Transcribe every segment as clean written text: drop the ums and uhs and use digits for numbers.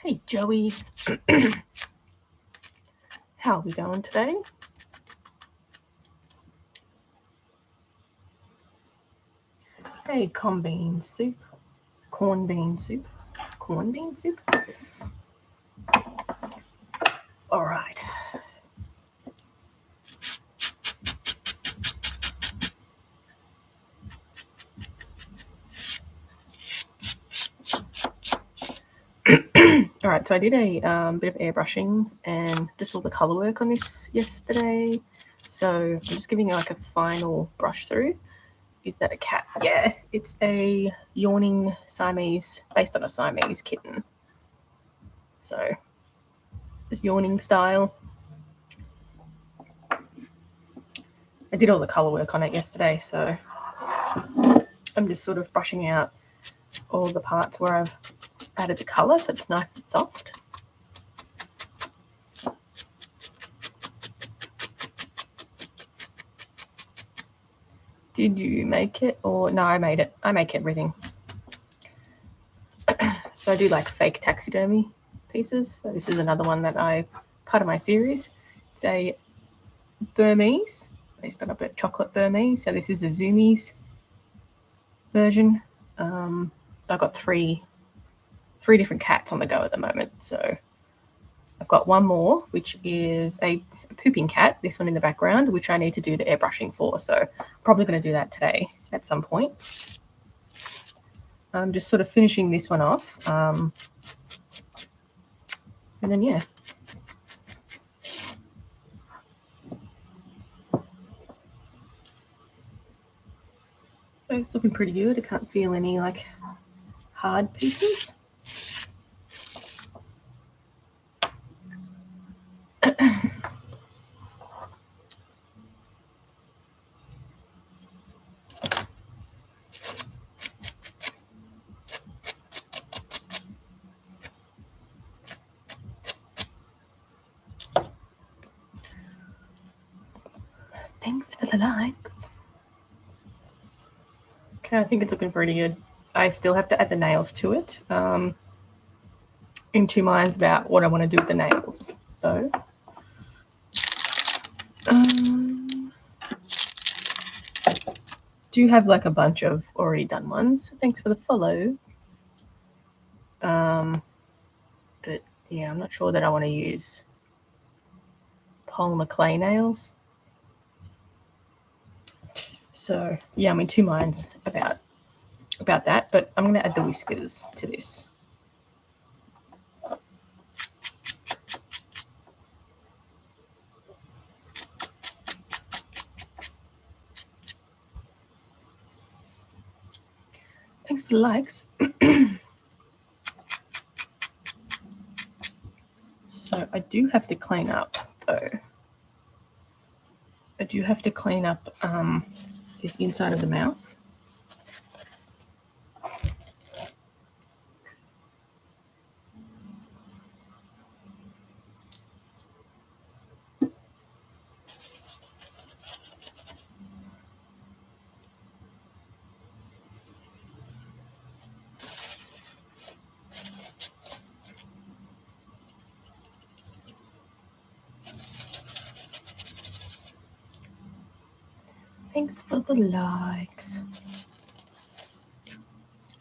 Hey, Joey. How are we going today? Hey, corned bean soup. All right. All right, so I did a bit of airbrushing and just all the color work on this yesterday. So I'm just giving it like a final brush through. Is that a cat? Yeah, it's a yawning Siamese, based on a Siamese kitten. So just yawning style. I did all the color work on it yesterday, so I'm just sort of brushing out all the parts where I've added the color so it's nice and soft. Did you make it? Or no, I made it. I make everything. So I do like fake taxidermy pieces. So this is another one that part of my series. It's a Burmese, based on a bit chocolate Burmese. So this is a Zoomies version. I've got three different cats on the go at the moment. So I've got one more, which is a pooping cat, this one in the background, which I need to do the airbrushing for. So I'm probably going to do that today at some point. I'm just sort of finishing this one off. And then, yeah. So it's looking pretty good. I can't feel any like hard pieces. Thanks for the likes. Okay, I think it's looking pretty good. I still have to add the nails to it. In two minds about what I want to do with the nails, though. Do have like a bunch of already done ones. Thanks for the follow. But yeah, I'm not sure that I want to use polymer clay nails. So yeah, I'm in two minds about that, but I'm going to add the whiskers to this. Thanks for the likes. So I do have to clean up, though. I do have to clean up this inside of the mouth. Thanks for the likes.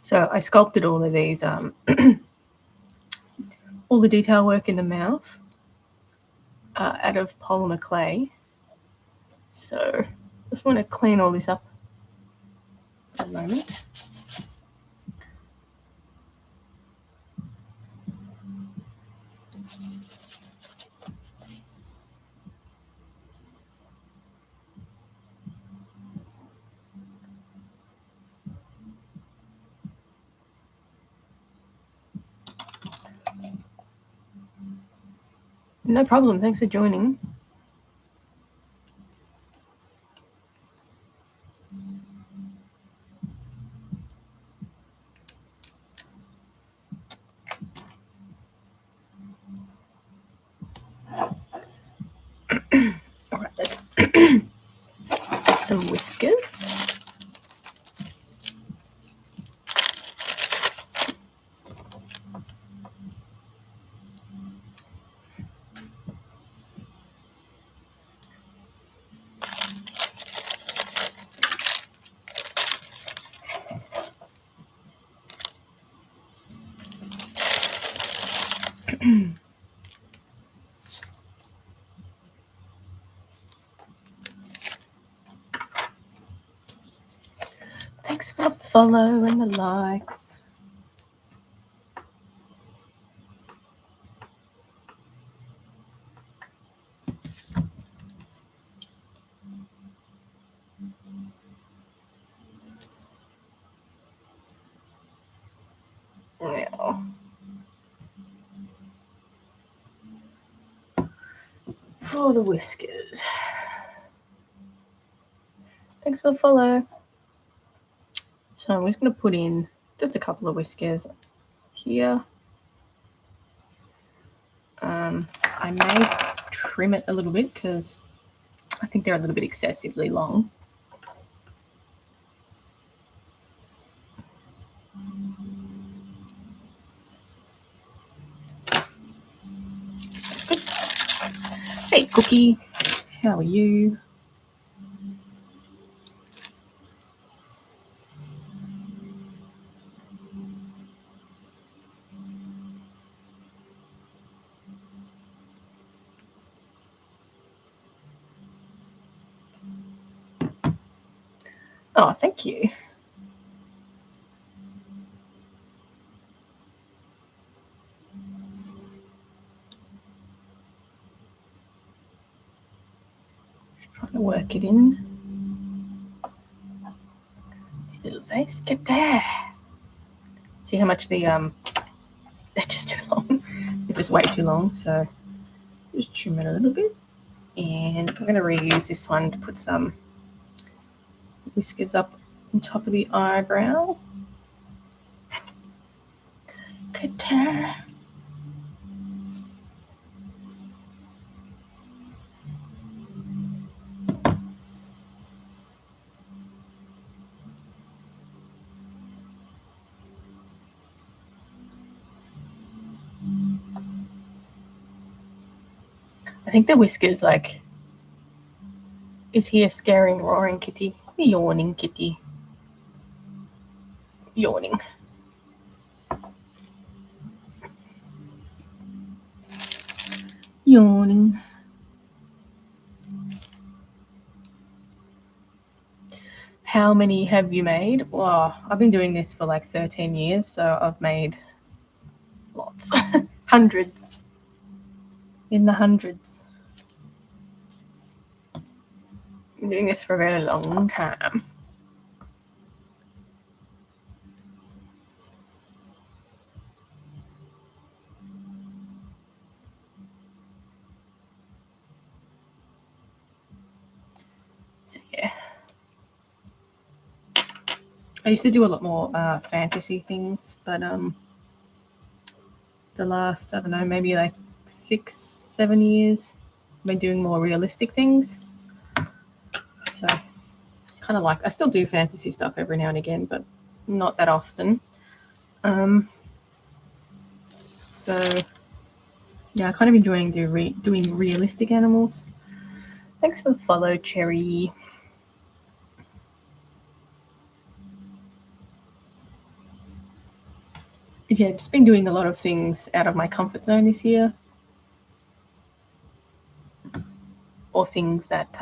So I sculpted all of these, all the detail work in the mouth out of polymer clay. So just want to clean all this up for a moment. No problem. Thanks for joining. All right, let's get some whiskers. Thanks for the follow and the likes. Now, for the whiskers. Thanks for the follow. So I'm just going to put in just a couple of whiskers here. I may trim it a little bit because I think they're a little bit excessively long. That's good. Hey, Cookie, how are you? Oh, thank you. Trying to work it in. This little face, get there. See how much they're just too long. They're just way too long, so just trim it a little bit. And I'm going to reuse this one to put some whiskers up on top of the eyebrow. Good there. I think the whiskers, like, is he a scaring, roaring kitty? Yawning kitty. Yawning. Yawning. How many have you made? Well, I've been doing this for like 13 years, so I've made lots. Hundreds. In the hundreds. Been doing this for a very long time. So yeah. I used to do a lot more fantasy things, but the last, I don't know, maybe like 6-7 years, I've been doing more realistic things. So kind of like, I still do fantasy stuff every now and again, but not that often. So yeah, I kind of enjoying doing realistic animals. Thanks for the follow, Cherry. Yeah, just been doing a lot of things out of my comfort zone this year. Or things that,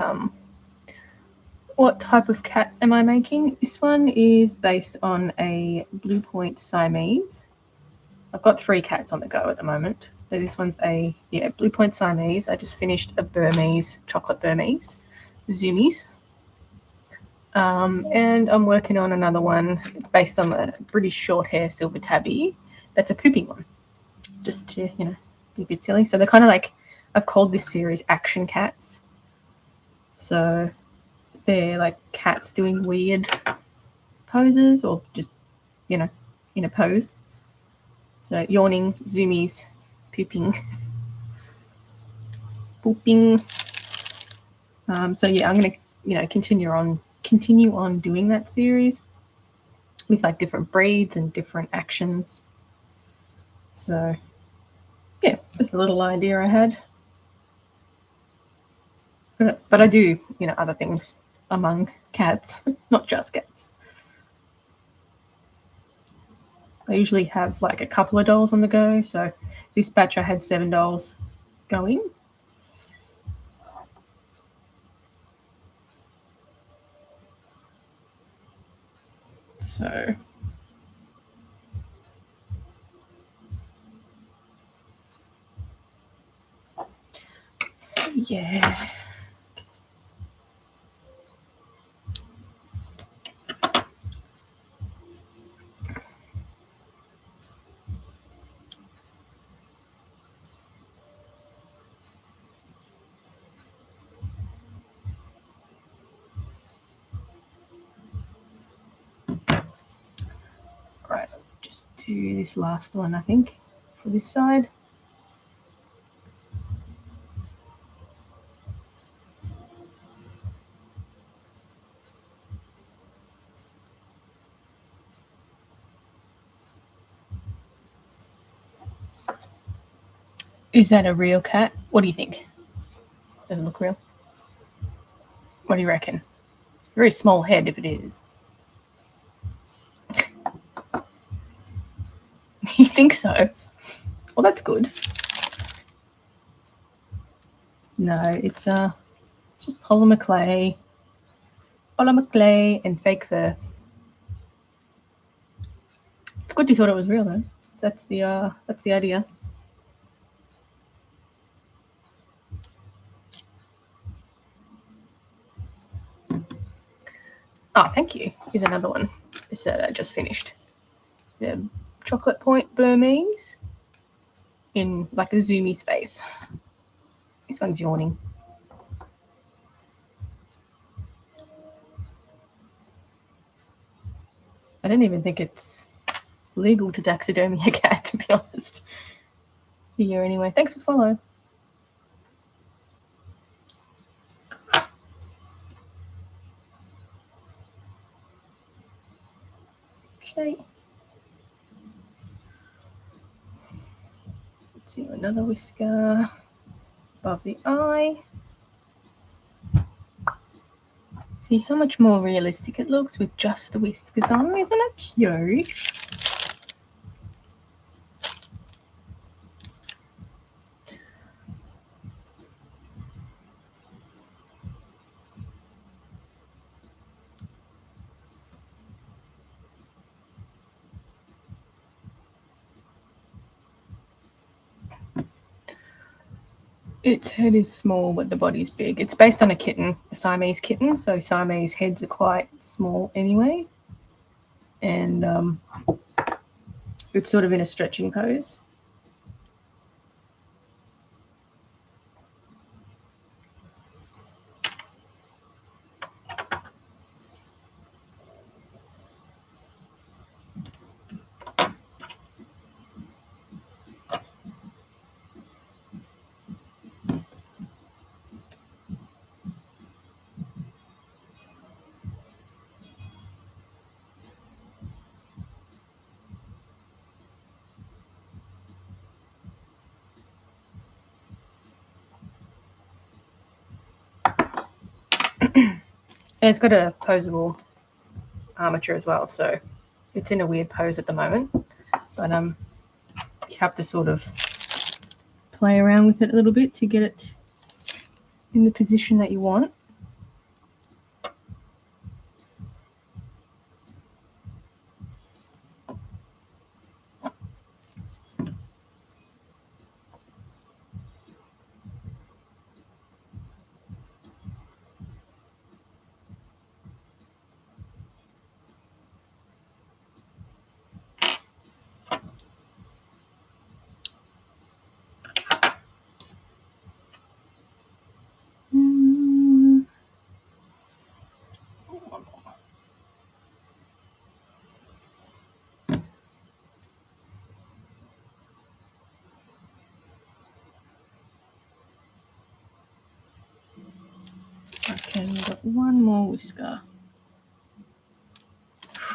what type of cat am I making? This one is based on a Blue Point Siamese. I've got 3 cats on the go at the moment. So this one's a, Blue Point Siamese. I just finished a Burmese, chocolate Burmese, Zoomies. And I'm working on another one. It's based on the British short hair silver tabby. That's a pooping one. Just to, be a bit silly. So they're kind of like I've called this series Action Cats. So they're like cats doing weird poses or just, in a pose. So yawning, zoomies, pooping, pooping. So yeah, I'm gonna, continue on doing that series with like different breeds and different actions. So yeah, just a little idea I had. But I do, other things among cats, not just cats. I usually have like a couple of dolls on the go. So this batch I had 7 dolls going. So yeah. Right, I'll just do this last one, I think, for this side. Is that a real cat? What do you think? Does it look real? What do you reckon? Very small head if it is. You think so? Well, that's good. No, it's just polymer clay and fake fur. It's good you thought it was real though. That's the idea. Oh, thank you. Here's another one. This I just finished. It's a chocolate point Burmese in like a zoomy space. This one's yawning. I don't even think it's legal to taxidermy a cat, to be honest. Here anyway. Thanks for following. Okay. Do another whisker above the eye. See how much more realistic it looks with just the whiskers on. Isn't that cute? Its head is small, but the body's big. It's based on a kitten, a Siamese kitten, so Siamese heads are quite small anyway. And it's sort of in a stretching pose. And it's got a posable armature as well, so it's in a weird pose at the moment. But you have to sort of play around with it a little bit to get it in the position that you want. And we've got one more whisker.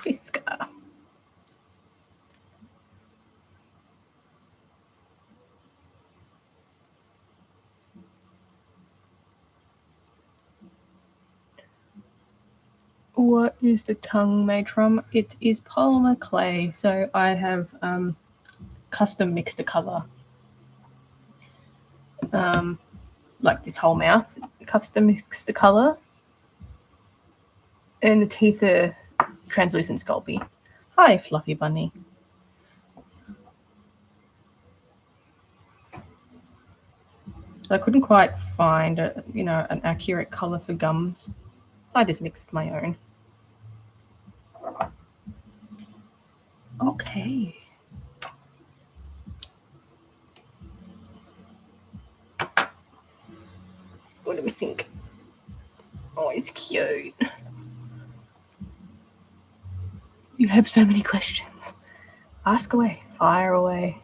Whisker. What is the tongue made from? It is polymer clay. So I have custom mixed the colour. Like this whole mouth, custom mixed the colour. And the teeth are translucent Sculpey. Hi, Fluffy Bunny. I couldn't quite find an accurate colour for gums. So I just mixed my own. Okay. What do we think? Oh, it's cute. You have so many questions. Ask away. Fire away.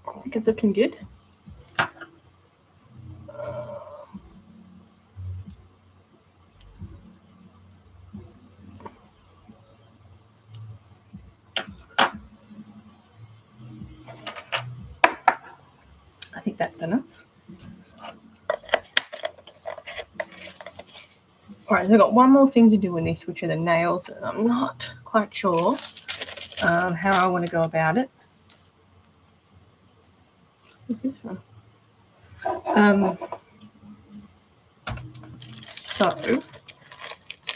I think it's looking good. I think that's enough. All right, so I've got one more thing to do in this, which are the nails. And I'm not quite sure how I want to go about it. What's this from? So,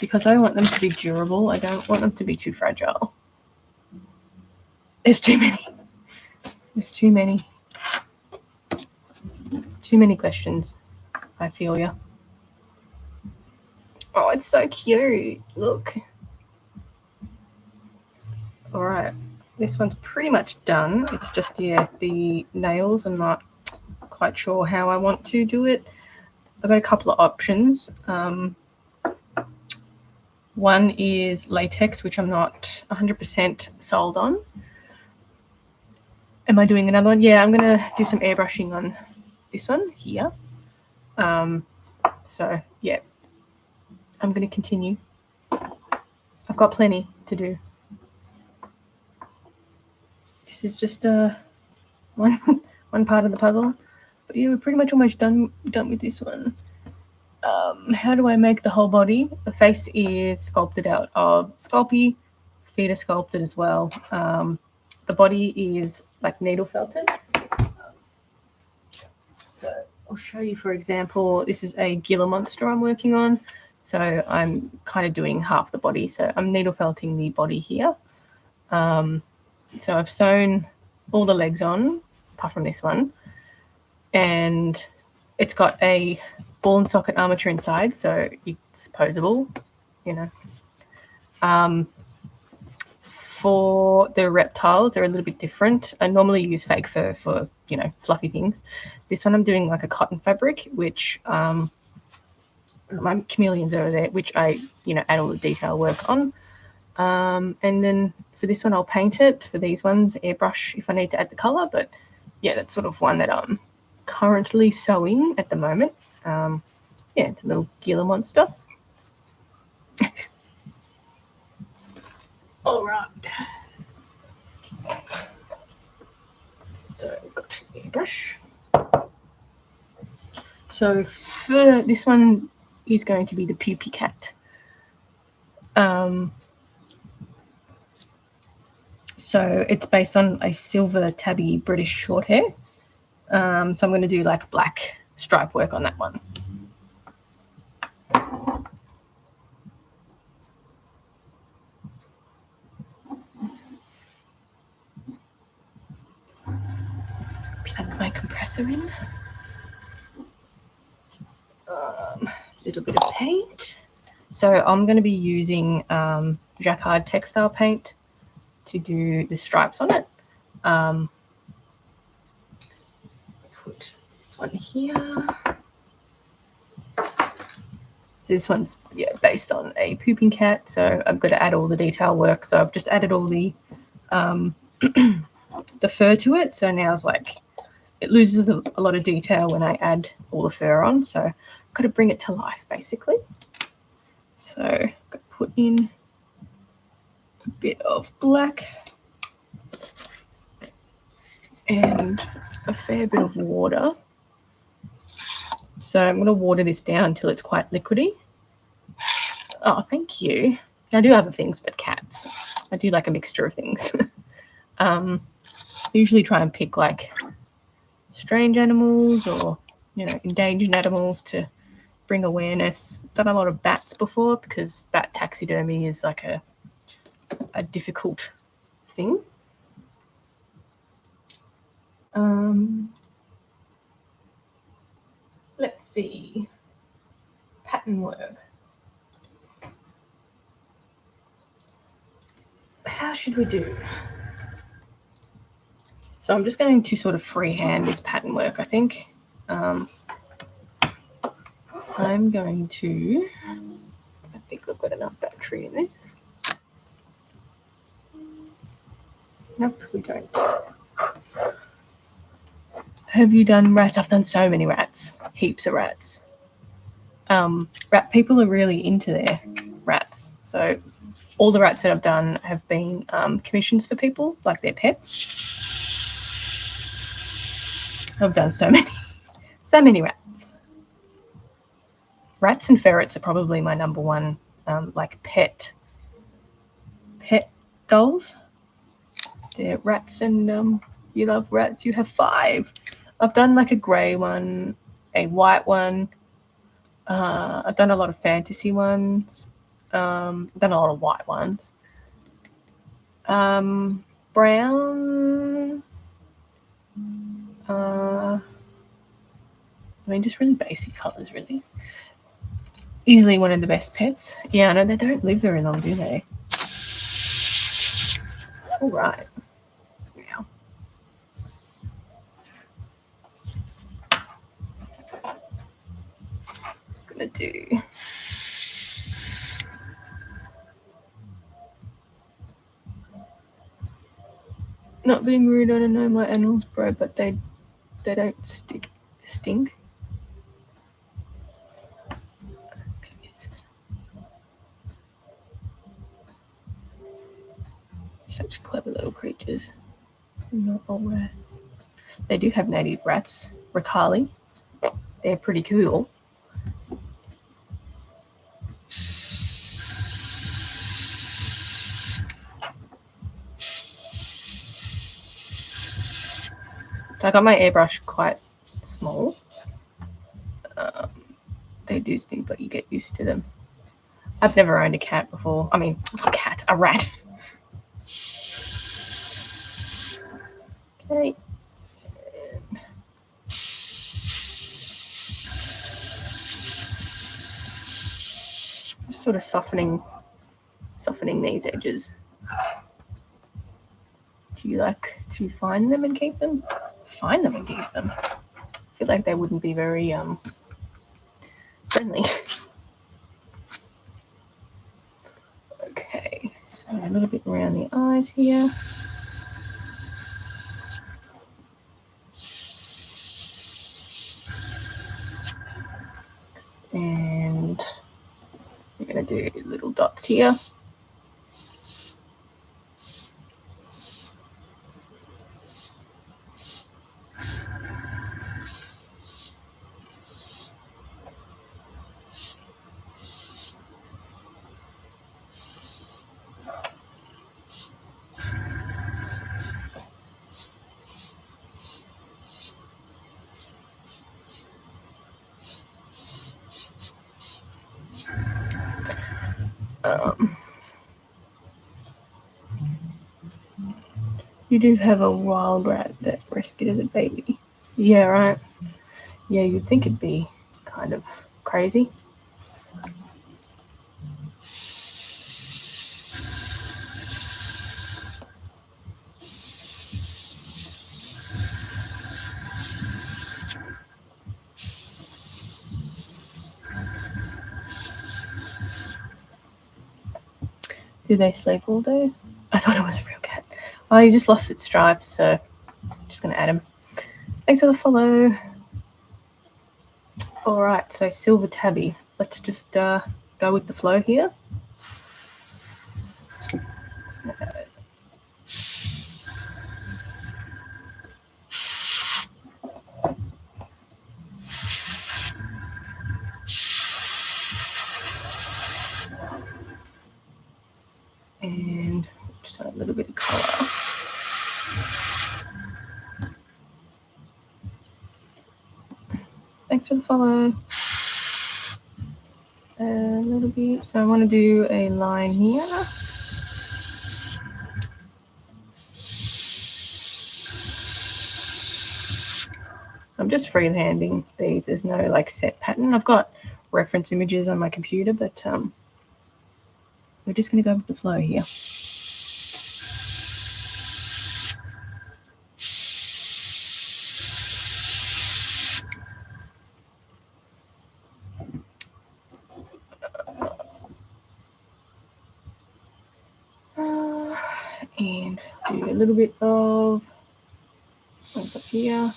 because I want them to be durable, I don't want them to be too fragile. There's too many. There's too many. Too many questions. I feel ya. Oh, it's so cute. Look. All right. This one's pretty much done. It's just, the nails. I'm not quite sure how I want to do it. I've got a couple of options. One is latex, which I'm not 100% sold on. Am I doing another one? Yeah, I'm going to do some airbrushing on this one here. So, yeah, I'm going to continue. I've got plenty to do. This is just one part of the puzzle. But yeah, we're pretty much almost done with this one. How do I make the whole body? The face is sculpted out of Sculpey. Feet are sculpted as well. The body is like needle felted. So I'll show you, for example, this is a Gila monster I'm working on. So I'm kind of doing half the body. So I'm needle felting the body here. So I've sewn all the legs on, apart from this one. And it's got a ball and socket armature inside, so it's posable, For the reptiles, they're a little bit different. I normally use fake fur for, fluffy things. This one I'm doing like a cotton fabric, which my chameleons over there, which I, add all the detail work on. And then for this one, I'll paint it. For these ones, airbrush if I need to add the color. But yeah, that's sort of one that I'm currently sewing at the moment. Yeah, it's a little Gila monster. All right. So I've got the airbrush. So for this one is going to be the Puppy Cat. So it's based on a silver tabby British short hair. So I'm going to do like black stripe work on that one. Let's plug my compressor in. Little bit of paint. So I'm going to be using Jacquard textile paint to do the stripes on it. Put this one here. So this one's based on a pooping cat. So I've got to add all the detail work. So I've just added all the the fur to it. So now it's like it loses a lot of detail when I add all the fur on. So I've got to bring it to life basically. So I've got to put in a bit of black and a fair bit of water. So I'm going to water this down until it's quite liquidy. Oh, thank you. I do other things but cats. I do like a mixture of things. I usually try and pick like strange animals or, you know, endangered animals to bring awareness. I've done a lot of bats before because bat taxidermy is like a difficult thing. Let's see. Pattern work. How should we do? So I'm just going to sort of freehand this pattern work, I think. I'm going to, I think I've got enough battery in this. Nope, we don't. Have you done rats? I've done so many rats, heaps of rats. Rat people are really into their rats. So all the rats that I've done have been commissions for people, like their pets. I've done so many rats. Rats and ferrets are probably my number one, like pet dolls. They're rats, and you love rats. You have 5. I've done like a grey one, a white one. I've done a lot of fantasy ones. I've done a lot of white ones. Brown. I mean, just really basic colours, really. Easily one of the best pets. Yeah, I know they don't live very long, do they? All right. Now, I'm gonna do. Not being rude, I don't know my animals, bro, but they don't stink. Such clever little creatures. Not all rats. They do have native rats, Ricali. They're pretty cool. So I got my airbrush quite small. They do stink, but you get used to them. I've never owned a cat before. I mean, a rat. Okay. Just sort of softening these edges. Do you like to find them and keep them? Find them and keep them. I feel like they wouldn't be very friendly. Okay, so a little bit around the eyes here. And we're going to do little dots here. You do have a wild rat that rescued as a baby. Yeah, right. Yeah, you'd think it'd be kind of crazy. Do they sleep all day? I thought it was a real cat. Oh, you just lost its stripes, so I'm just going to add him. Thanks for the follow. All right, so Silver Tabby. Let's just go with the flow here. And just a little bit of colour. Thanks for the follow. A little bit. So I want to do a line here. I'm just freehanding these. There's no like set pattern. I've got reference images on my computer, but we're just going to go with the flow here. And do a little bit of up here.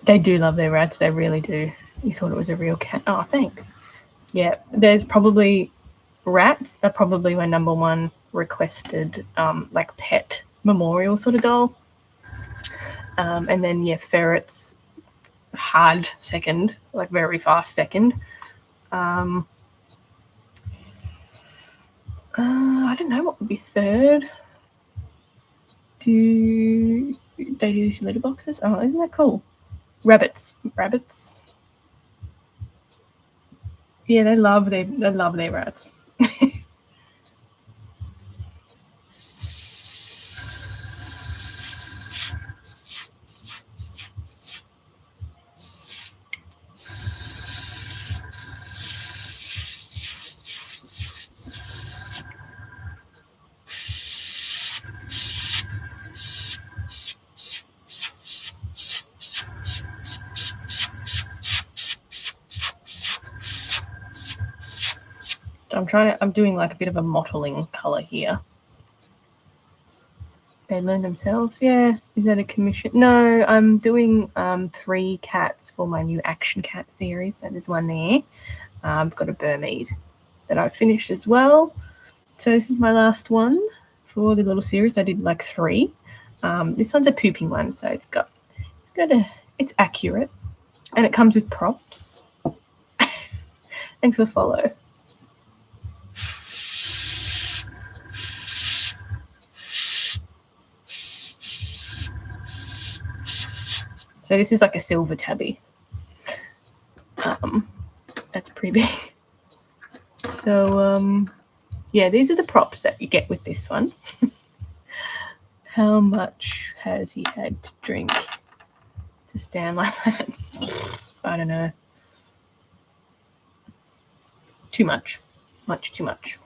They do love their rats. They really do. You thought it was a real cat. Oh, thanks. Yeah, there's probably rats are probably my number one requested like pet memorial sort of doll. And then yeah, ferrets hard second, like very fast second. I don't know what would be third. Do they do these litter boxes? Oh, isn't that cool? Rabbits. Yeah, they love their rats. I'm doing like a bit of a mottling color here. They learn themselves. Yeah. Is that a commission? No, I'm doing 3 cats for my new Action Cat series. So there's one there. I've got a Burmese that I finished as well. So this is my last one for the little series. I did like 3. This one's a pooping one, so it's accurate, and it comes with props. Thanks for follow. So this is like a silver tabby. That's pretty big. So yeah, these are the props that you get with this one. How much has he had to drink to stand like that? I don't know. Too much. Much too much.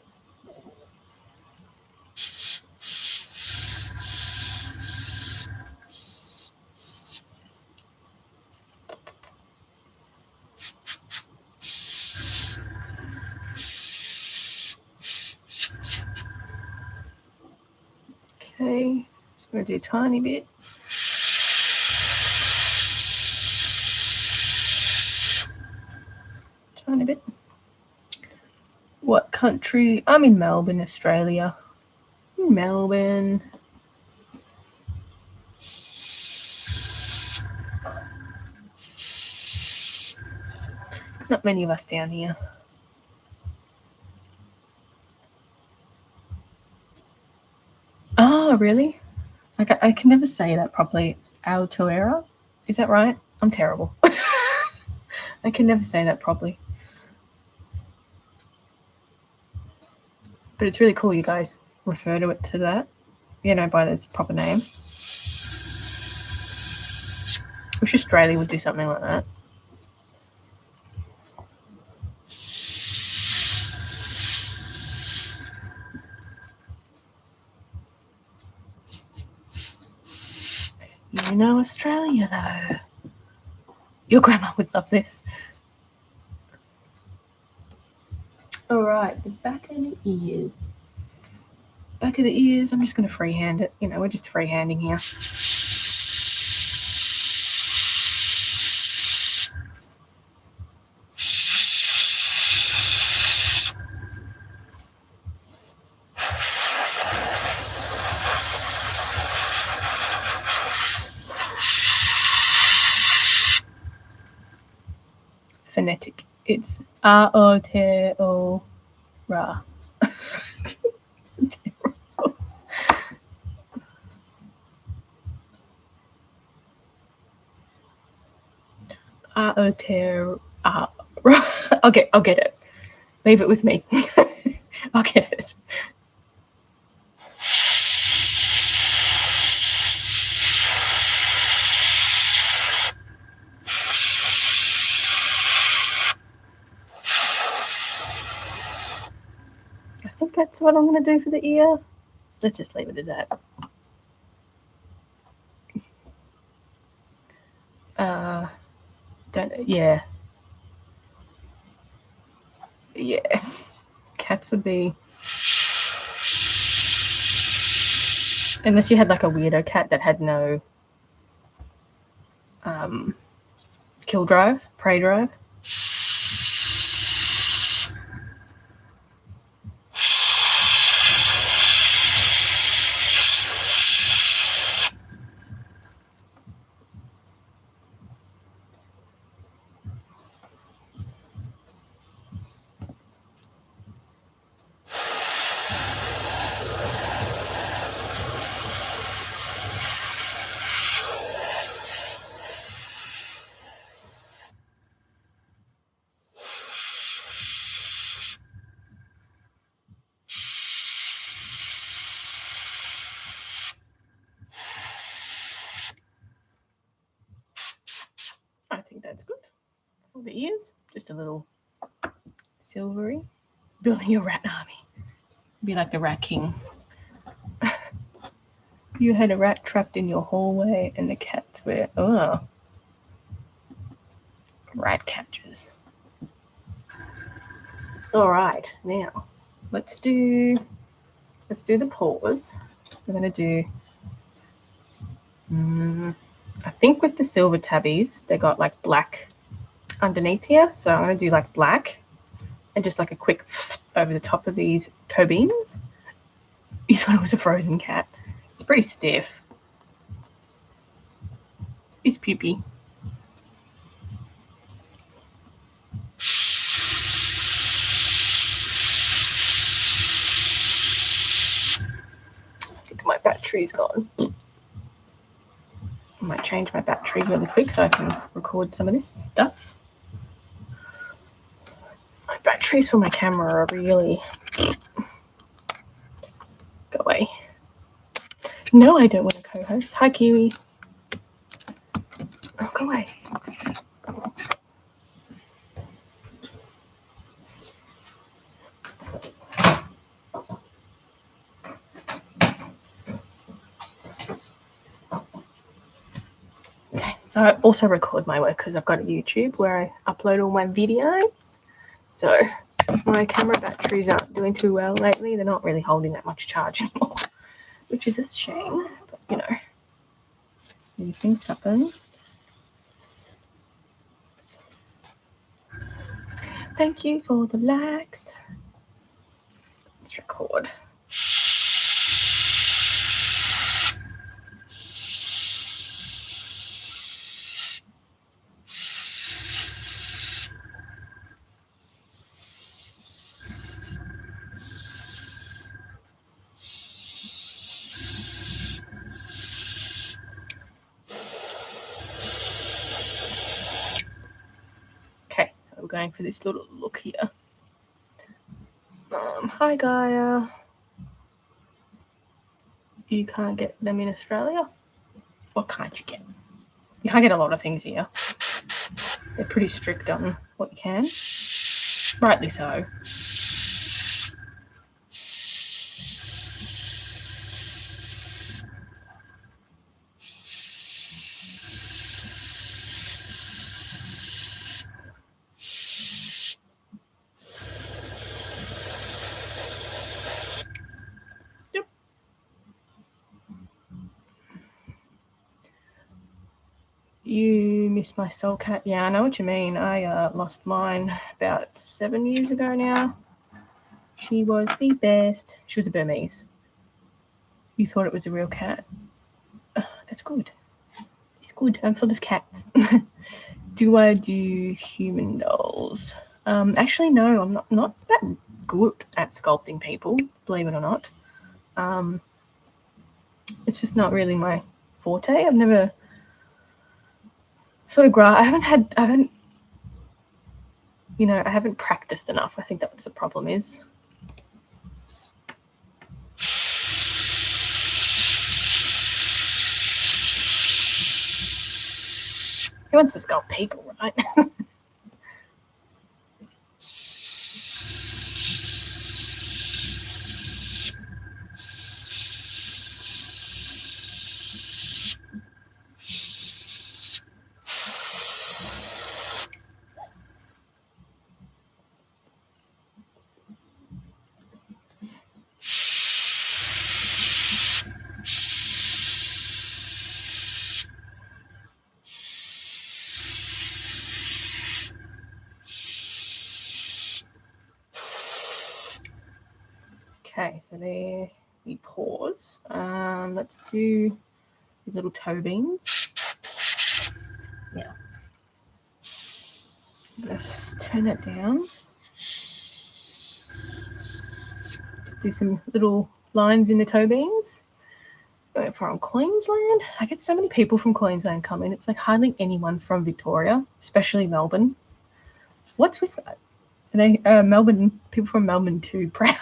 Okay, just going to do a tiny bit. Tiny bit. What country? I'm in Melbourne, Australia. In Melbourne. Not many of us down here. Oh, really? Like I can never say that properly. Aotearoa? Is that right? I'm terrible. I can never say that properly. But it's really cool you guys refer to it to that, by its proper name. Wish Australia would do something like that. Australia, though. Your grandma would love this. All right, the back of the ears. Back of the ears, I'm just going to freehand it. We're just freehanding here. Phonetic. It's R-O-T-O-Ra. R-O-T-O-R. Okay, I'll get it. Leave it with me. I'll get it. I think that's what I'm going to do for the ear. Let's just leave it as that. Yeah. Cats would be, unless you had like a weirdo cat that had no kill drive, prey drive. I think that's good for the ears. Just a little silvery. Building a rat army. Be like the Rat King. You had a rat trapped in your hallway and the cats were, rat catchers. All right, now let's do the paws. We're going to do, I think with the silver tabbies, they got like black underneath here. So I'm going to do like black and just like a quick over the top of these toe beans. You thought it was a frozen cat. It's pretty stiff. It's poopy. I think my battery's gone. I might change my battery really quick so I can record some of this stuff. My batteries for my camera are really... Go away. No, I don't want to co-host. Hi, Kiwi. Oh, go away. Okay, so I also record my work because I've got a YouTube where I upload all my videos. So my camera batteries aren't doing too well lately. They're not really holding that much charge anymore, which is a shame. But, these things happen. Thank you for the likes. Let's record. Okay, so we're going for this little look here. Hi, Gaia. You can't get them in Australia? What can't you get? You can't get a lot of things here. They're pretty strict on what you can. Rightly so. Yep. You miss my soul cat? Yeah, I know what you mean. I lost mine about 7 years ago now. She was the best. She was a Burmese. You thought it was a real cat. That's good. It's good. I'm full of cats. Do I do human dolls? Actually, no. I'm not that good at sculpting people, believe it or not. It's just not really my forte. I've never sort of I haven't practiced enough. I think that's the problem is. He wants to sculpt people, right? Okay, so there we pause. Let's do the little toe beans. Yeah. Let's turn that down. Just do some little lines in the toe beans. From Queensland, I get so many people from Queensland come in. It's like hardly anyone from Victoria, especially Melbourne. What's with that? Are they Melbourne people from Melbourne too proud?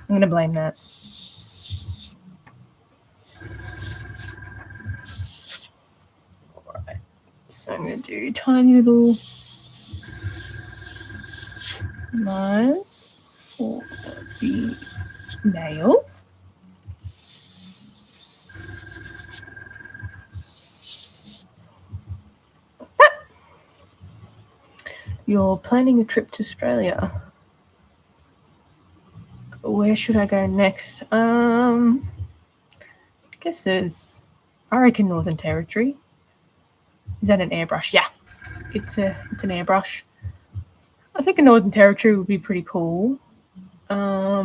I'm gonna blame that. All right, so I'm gonna do tiny little lines for the nails. You're planning a trip to Australia. Where should I go next? I guess I reckon Northern Territory. Is that an airbrush? Yeah, it's an airbrush. I think a Northern Territory would be pretty cool. I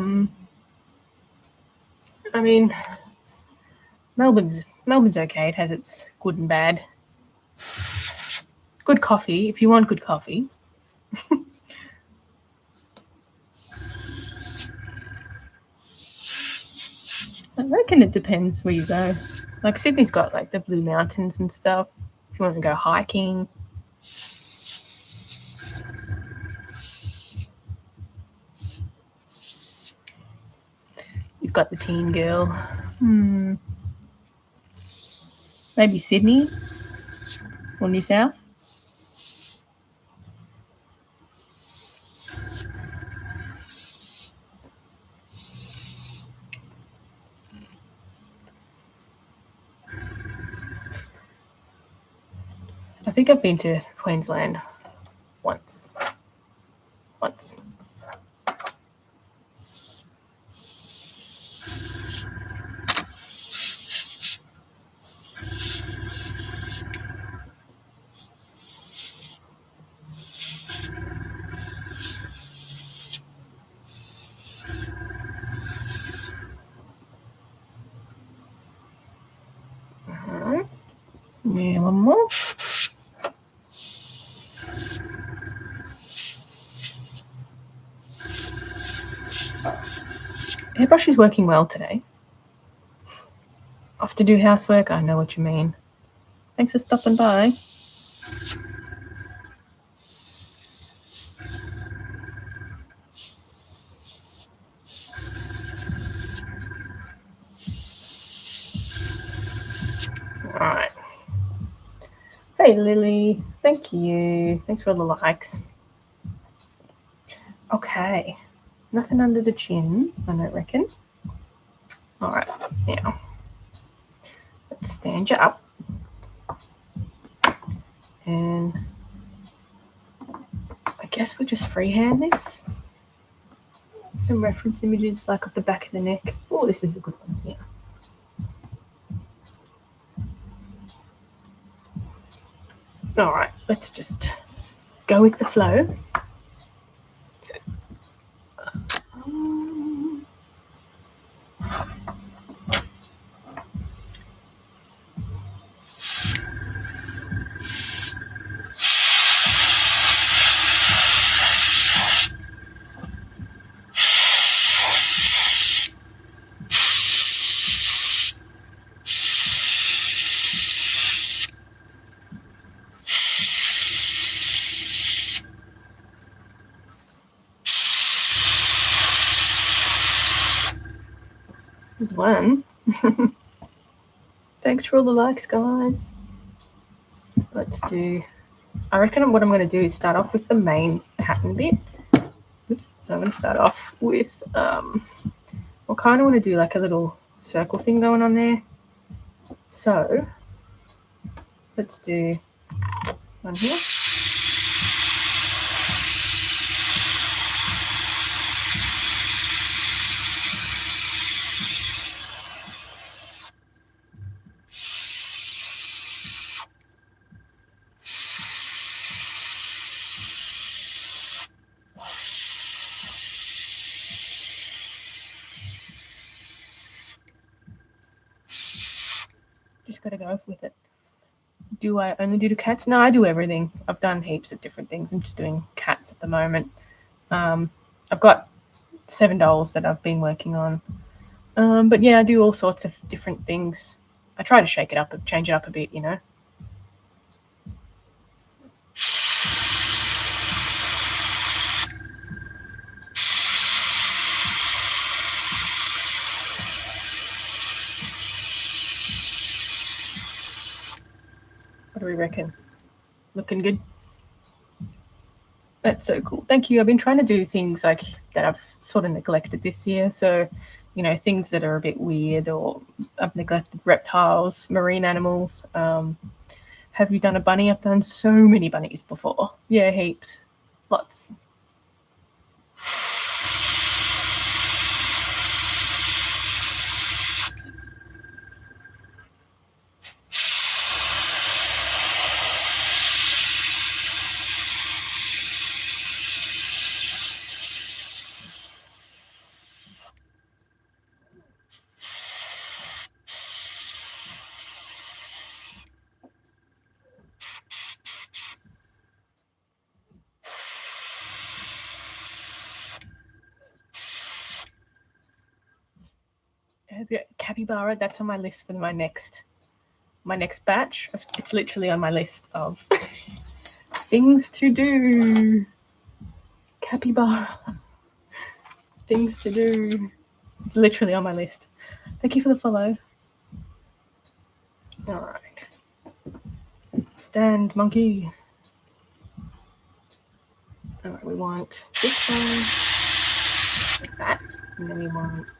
mean, Melbourne's okay. It has its good and bad. Good coffee, if you want good coffee. I reckon it depends where you go. Like Sydney's got like the Blue Mountains and stuff. If you want to go hiking. You've got the teen girl. Maybe Sydney or New South. I think I've been to Queensland once. Yeah, one more. Airbrush is working well today. Off to do housework. I know what you mean. Thanks for stopping by. Hey, Lily. Thank you. Thanks for all the likes. Okay. Nothing under the chin, I don't reckon. All right. Now, let's stand you up. And I guess we'll just freehand this. Some reference images like of the back of the neck. Oh, this is a good one. Yeah. All right. Let's just go with the flow. There's one. Thanks for all the likes, guys. Let's do... I reckon what I'm going to do is start off with the main pattern bit. Oops. So I'm going to start off with... I kind of want to do like a little circle thing going on there. So let's do one here. Just got to go with it. Do I only do the cats? No, I do everything. I've done heaps of different things. I'm just doing cats at the moment. I've got 7 dolls that I've been working on. But yeah, I do all sorts of different things. I try to shake it up and change it up a bit, you know. What do we reckon? Looking good? That's so cool. Thank you. I've been trying to do things like that I've sort of neglected this year. So, you know, things that are a bit weird, or I've neglected reptiles, marine animals. Have you done a bunny? I've done so many bunnies before. Yeah, heaps. Lots. Capybara, that's on my list for my next batch. It's literally on my list of things to do. Capybara. Things to do. It's literally on my list. Thank you for the follow. All right. Stand, monkey. All right, we want this one, like that, and then we want...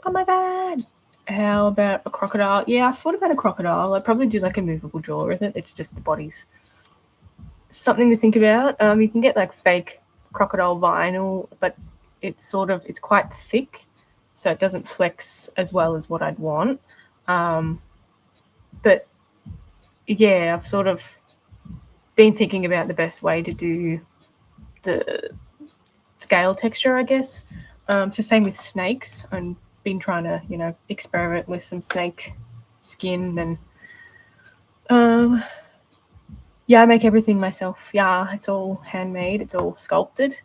Oh my god! How about a crocodile? Yeah, I thought about a crocodile. I'd probably do like a movable jaw with it. It's just the bodies. Something to think about. You can get like fake crocodile vinyl, but it's quite thick, so it doesn't flex as well as what I'd want. But yeah, I've sort of been thinking about the best way to do the scale texture, I guess. It's the same with snakes. I've been trying to, you know, experiment with some snake skin, and yeah, I make everything myself. Yeah, it's all handmade. It's all sculpted.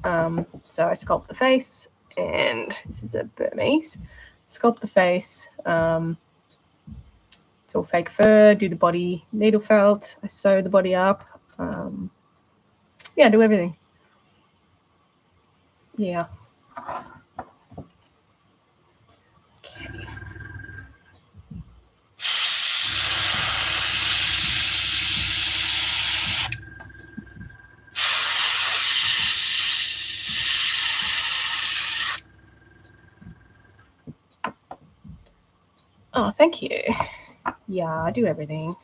So I sculpt the face, and this is a Burmese. sculpt the face. It's all fake fur. Do the body needle felt. I sew the body up. Yeah, do everything. Yeah. Okay. Oh, thank you. Yeah, I do everything.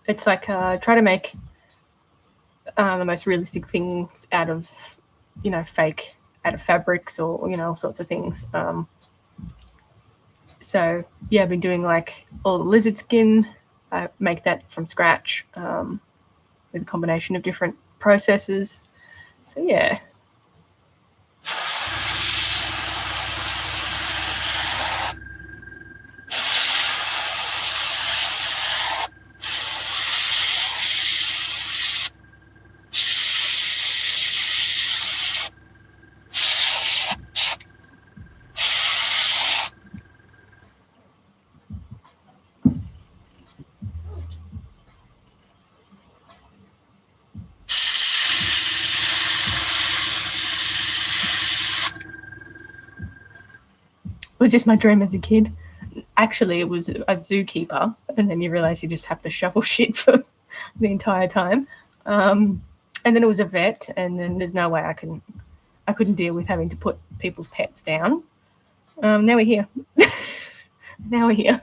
It's like try to make the most realistic things out of, fake, out of fabrics or, all sorts of things. So, yeah, I've been doing like all the lizard skin. I make that from scratch with a combination of different processes. So, yeah. It was just my dream as a kid. Actually, it was a zookeeper, and then you realize you just have to shovel shit for the entire time. And then it was a vet, and then there's no way I couldn't deal with having to put people's pets down. Now we're here. Now we're here.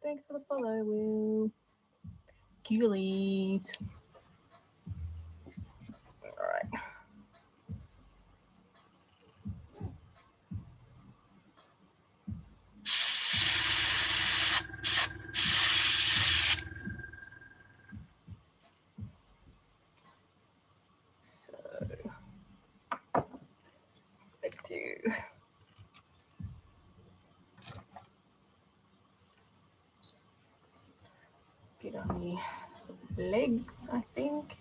Thanks for the follow, Will. Ghoulies. All right. So I do. Bit on the legs, I think.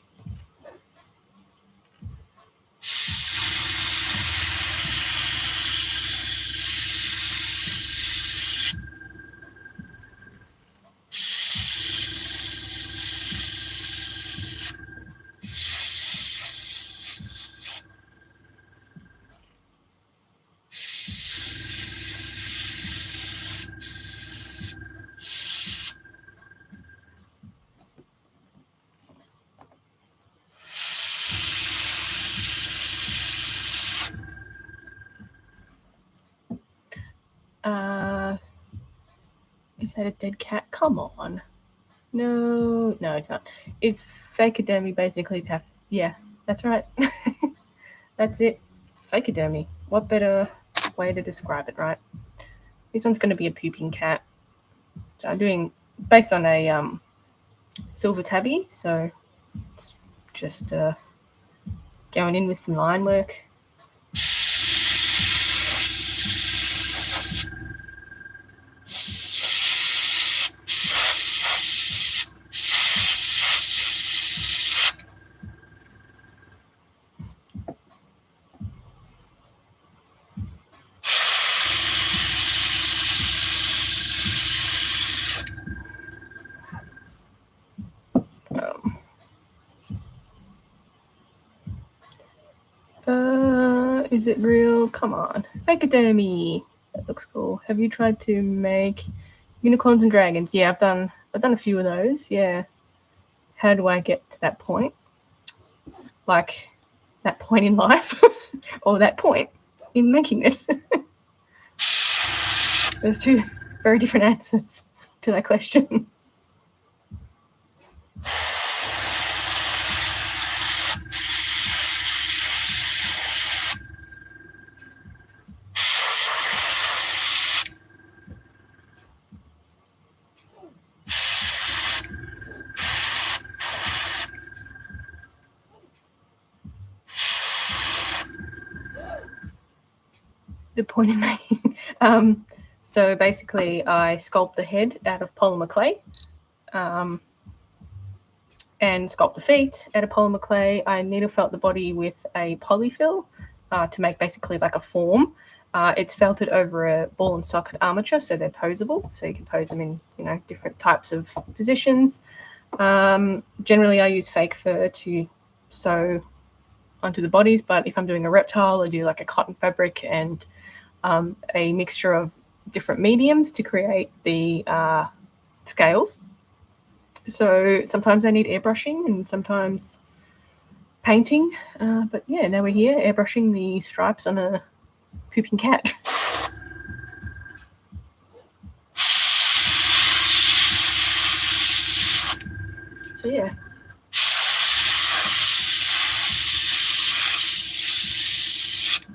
Is that a dead cat? Come on. No, it's not. It's fakeadermy basically. Yeah, that's right. That's it. Fakeadermy. What better way to describe it, right? This one's going to be a pooping cat. So I'm doing based on a silver tabby, so it's just going in with some line work. Is it real? Come on. Fakeadermy. That looks cool. Have you tried to make unicorns and dragons? Yeah, I've done a few of those. Yeah. How do I get to that point? Like that point in life or that point in making it? There's two very different answers to that question. the point in making. So basically, I sculpt the head out of polymer clay, and sculpt the feet out of polymer clay. I needle felt the body with a polyfill to make basically like a form. It's felted over a ball and socket armature, so they're posable. So you can pose them in, different types of positions. Generally, I use fake fur to sew onto the bodies, but if I'm doing a reptile, I do like a cotton fabric and a mixture of different mediums to create the scales. So sometimes I need airbrushing and sometimes painting. But yeah, now we're here airbrushing the stripes on a pooping cat. So yeah.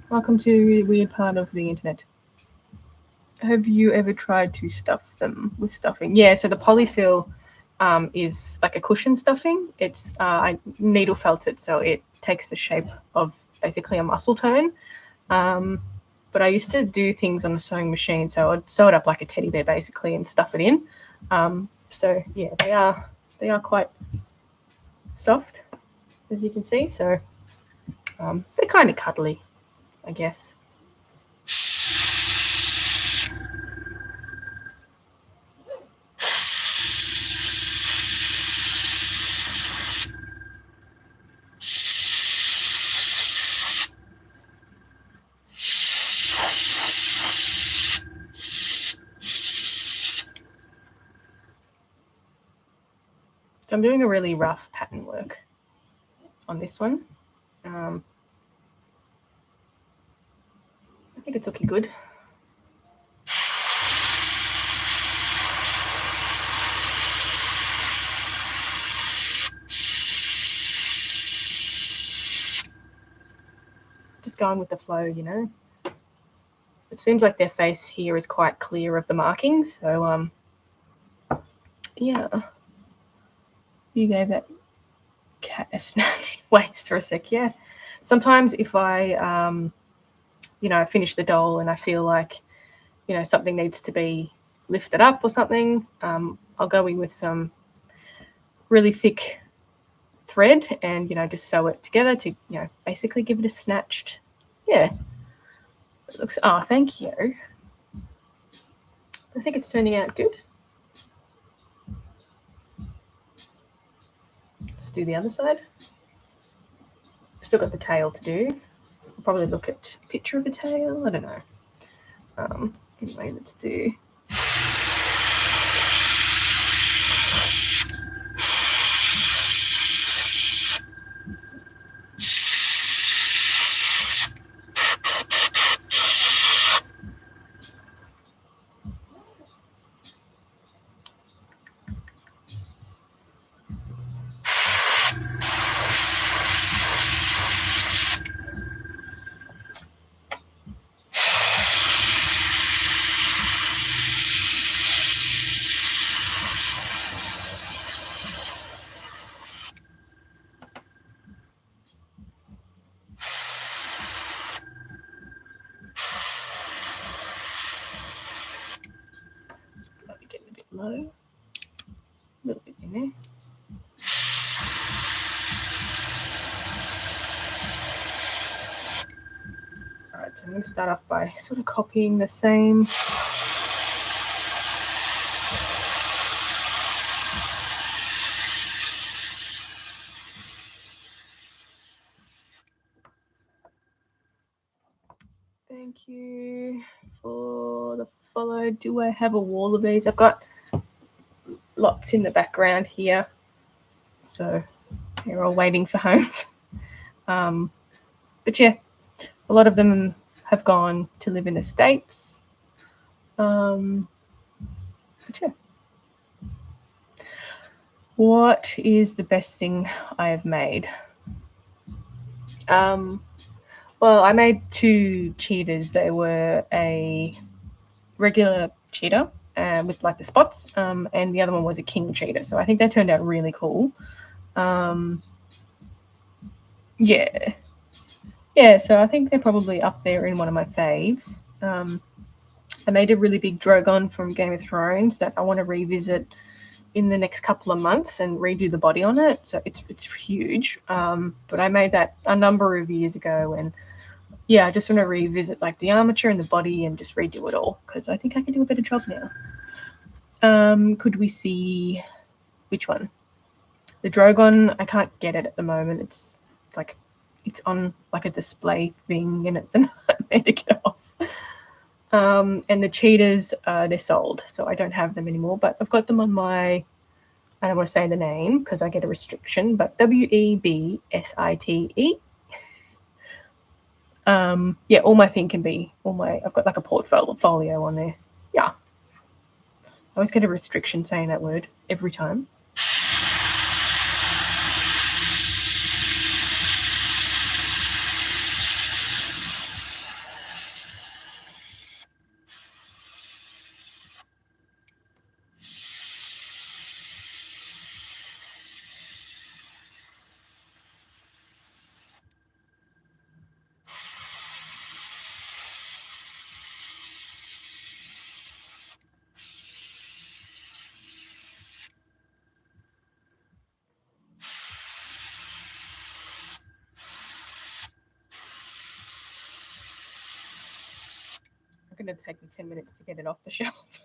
Welcome to the weird part of the internet. Have you ever tried to stuff them with stuffing? Yeah, so the polyfill is like a cushion stuffing. It's I needle felt it, so it takes the shape of basically a muscle tone. But I used to do things on a sewing machine, so I'd sew it up like a teddy bear basically and stuff it in. So yeah, they are quite soft, as you can see. So they're kind of cuddly, I guess. So I'm doing a really rough pattern work on this one. I think it's looking good. Just going with the flow, It seems like their face here is quite clear of the markings, so yeah. You gave that cat a snatched waist for a sec, yeah. Sometimes if I finish the doll and I feel like, something needs to be lifted up or something, I'll go in with some really thick thread and, just sew it together to, basically give it a snatched, yeah. It looks, oh, thank you. I think it's turning out good. Let's do the other side. Still got the tail to do. I'll probably look at a picture of a tail. I don't know. Anyway, let's do. Getting a bit low. A little bit in there. Alright, so I'm going to start off by sort of copying the same. Thank you for the follow. Do I have a wall of these? I've got lots in the background here, so they're all waiting for homes. But yeah, a lot of them have gone to live in the States. But yeah. What is the best thing I have made? Well, I made 2 cheetahs. They were a regular cheetah with like the spots, and the other one was a king cheetah. So I think they turned out really cool. Yeah. So I think they're probably up there in one of my faves. I made a really big Drogon from Game of Thrones that I want to revisit in the next couple of months and redo the body on it. So it's huge. But I made that a number of years ago, and yeah, I just want to revisit like the armature and the body and just redo it all because I think I can do a better job now. Could we see which one? The Drogon, I can't get it at the moment. It's like it's on like a display thing and it's a nightmare to get off. And the cheetahs, they're sold, so I don't have them anymore. But I've got them on my, I don't want to say the name because I get a restriction, but WEBSITE. Yeah, all my thing can be, I've got like a portfolio on there. Yeah. I always get a restriction saying that word every time. I'm going to take me 10 minutes to get it off the shelf.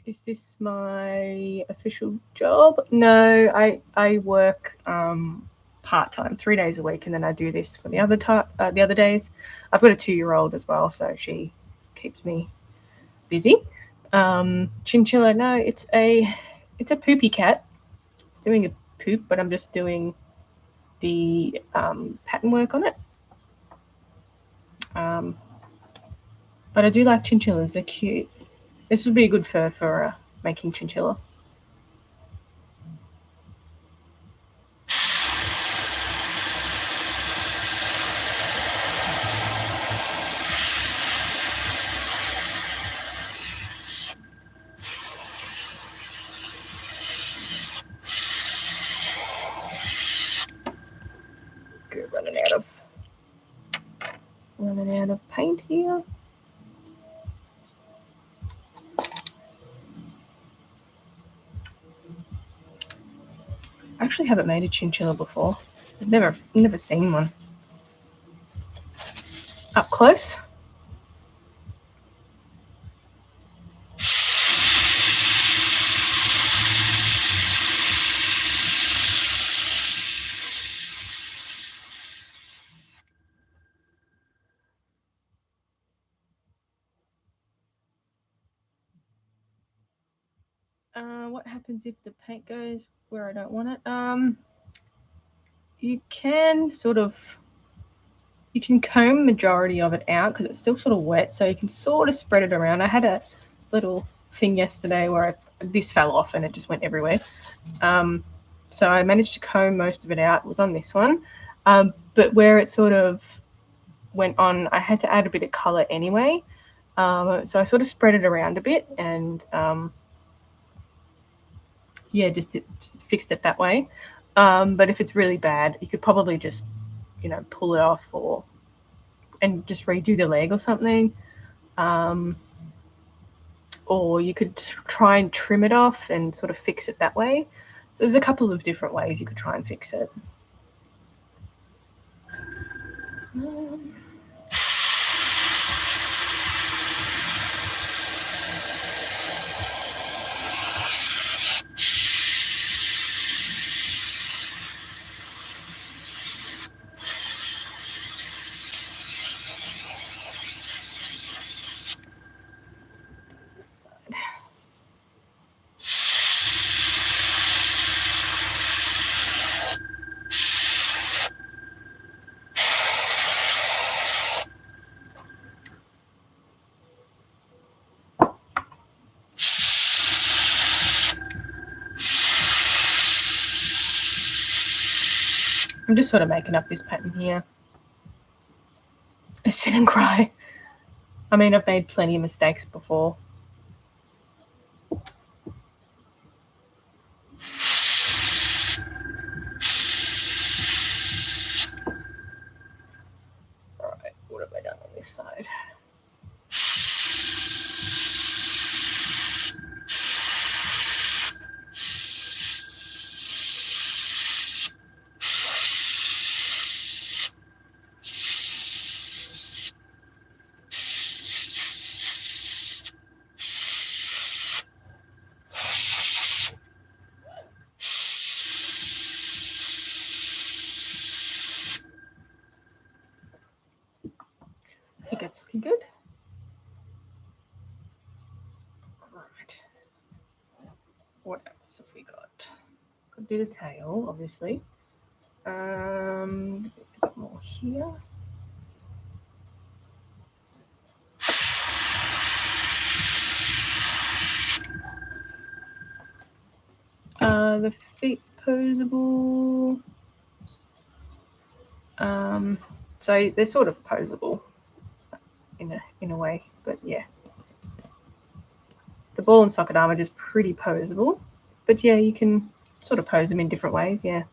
Is this my official job? No, I work part-time, 3 days a week, and then I do this for the other days. I've got a 2-year-old as well, so she keeps me busy. Chinchilla, no, it's a poopy cat. It's doing a poop, but I'm just doing the pattern work on it. But I do like chinchillas. They're cute. This would be a good fur for making chinchilla. Good, running out of paint here. I actually haven't made a chinchilla before. I've never seen one. Up close. What happens if the paint goes where I don't want it? You can comb majority of it out because it's still sort of wet, so you can sort of spread it around. I had a little thing yesterday where this fell off and it just went everywhere. So I managed to comb most of it out. It was on this one. But where it sort of went on, I had to add a bit of colour anyway. So I sort of spread it around a bit and just fixed it that way. But if it's really bad, you could probably just, pull it off and just redo the leg or something. Or you could try and trim it off and sort of fix it that way. So there's a couple of different ways you could try and fix it. I'm just sort of making up this pattern here. I sit and cry. I mean, I've made plenty of mistakes before. that's looking good. Right. What else have we got? Got to do the tail, obviously. A bit more here. The feet posable. So they're sort of posable in a way, but yeah. The ball and socket arm are just pretty posable, but yeah, you can sort of pose them in different ways, yeah.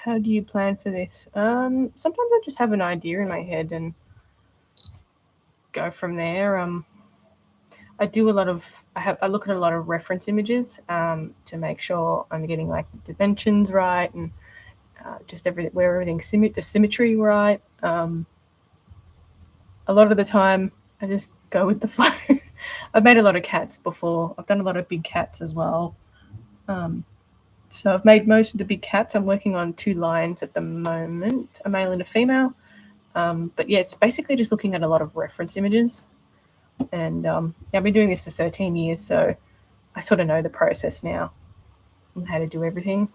How do you plan for this? Sometimes I just have an idea in my head and go from there. I do a lot of I look at a lot of reference images to make sure I'm getting like the dimensions right and just where everything's the symmetry right. A lot of the time I just go with the flow. I've made a lot of cats before. I've done a lot of big cats as well. So I've made most of the big cats. I'm working on 2 lions at the moment, a male and a female. But yeah, it's basically just looking at a lot of reference images. And I've been doing this for 13 years, so I sort of know the process now and how to do everything.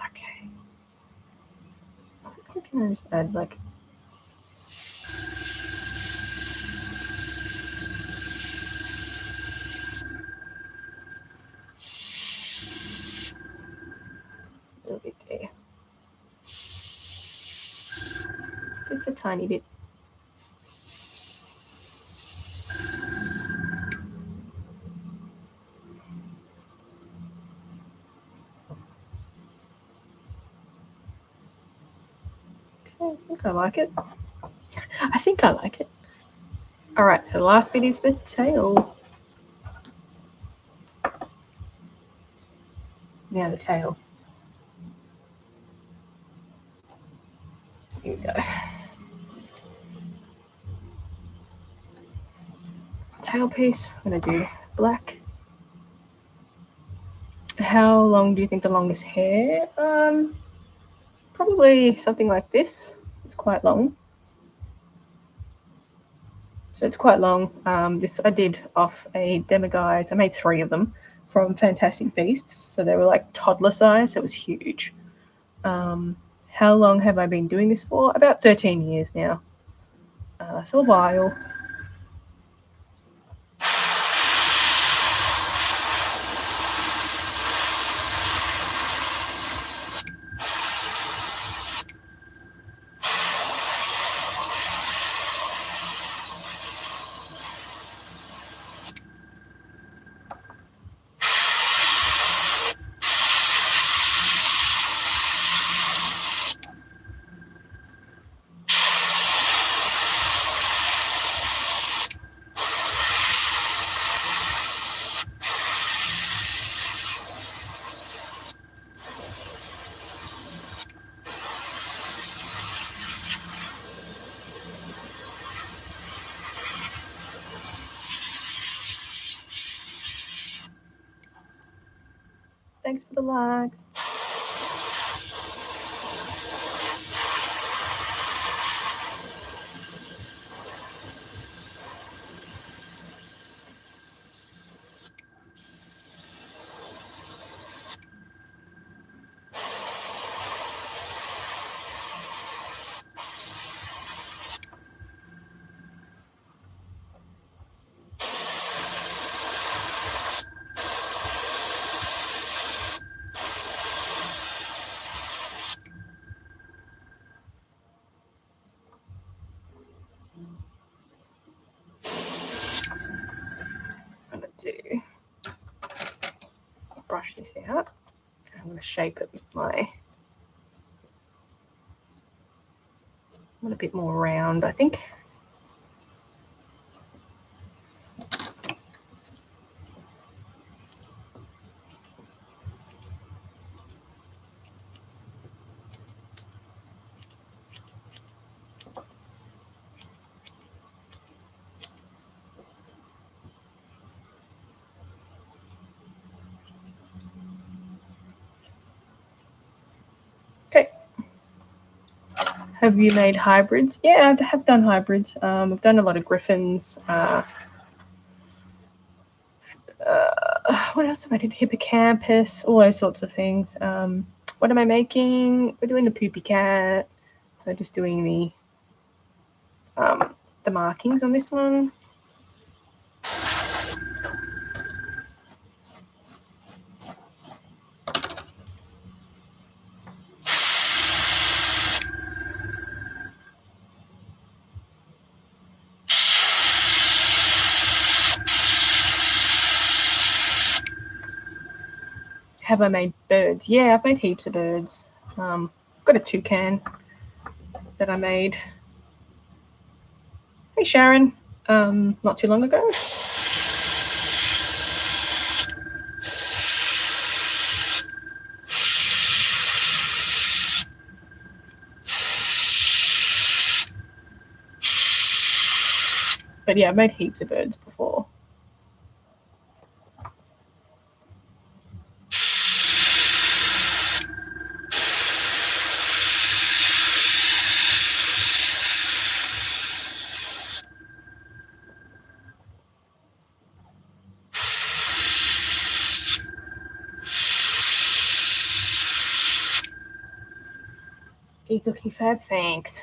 Okay. I can just add like a little bit there. Just a tiny bit. Okay, I think I like it. I think I like it. All right, so the last bit is the tail. Now the tail. Here we go. Tail piece, I'm going to do black. How long do you think the longest hair? Probably something like this. It's quite long. So it's quite long. This I did off a Demiguise. I made 3 of them from Fantastic Beasts. So they were like toddler size. So it was huge. How long have I been doing this for? About 13 years now. So a while. Thanks for the likes. do, brush this out. I'm going to shape it with my, I want a bit more round, I think. Okay. Have you made hybrids? Yeah, I have done hybrids. I've done a lot of griffins. What else have I done? Hippocampus, all those sorts of things. What am I making? We're doing the poopy cat. So just doing the markings on this one. Have I made birds? Yeah, I've made heaps of birds. Got a toucan that I made. Hey Sharon, not too long ago. But yeah, I've made heaps of birds before. He's looking fab, thanks.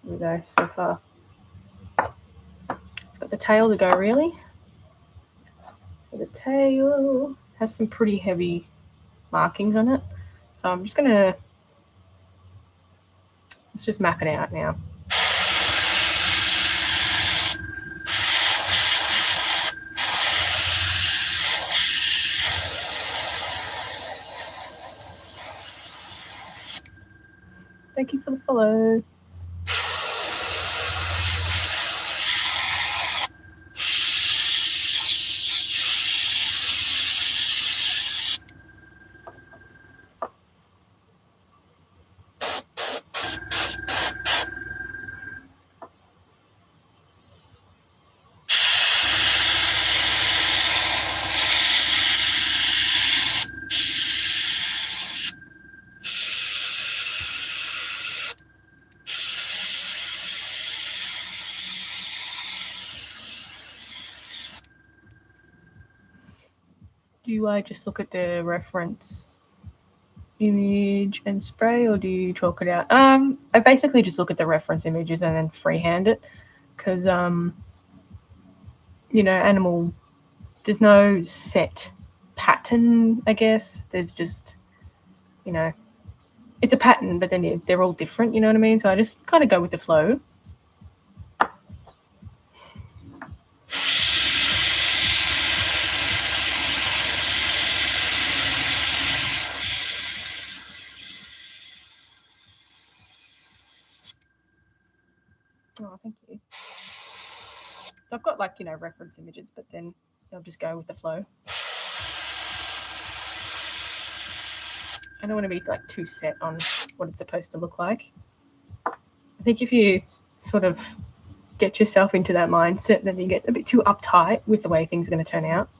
Here we go, so far. It's got the tail to go, really. So the tail has some pretty heavy markings on it. So I'm just gonna, let's just map it out now. Thank you for the follow. Do I just look at the reference image and spray, or do you chalk it out? I basically just look at the reference images and then freehand it, because you know, animal, there's no set pattern, I guess. There's just, you know, it's a pattern, but then they're all different, you know what I mean? So I just kind of go with the flow. Oh, thank you. So I've got, like, you know, reference images, but then I'll just go with the flow. I don't want to be like too set on what it's supposed to look like. I think if you sort of get yourself into that mindset, then you get a bit too uptight with the way things are going to turn out.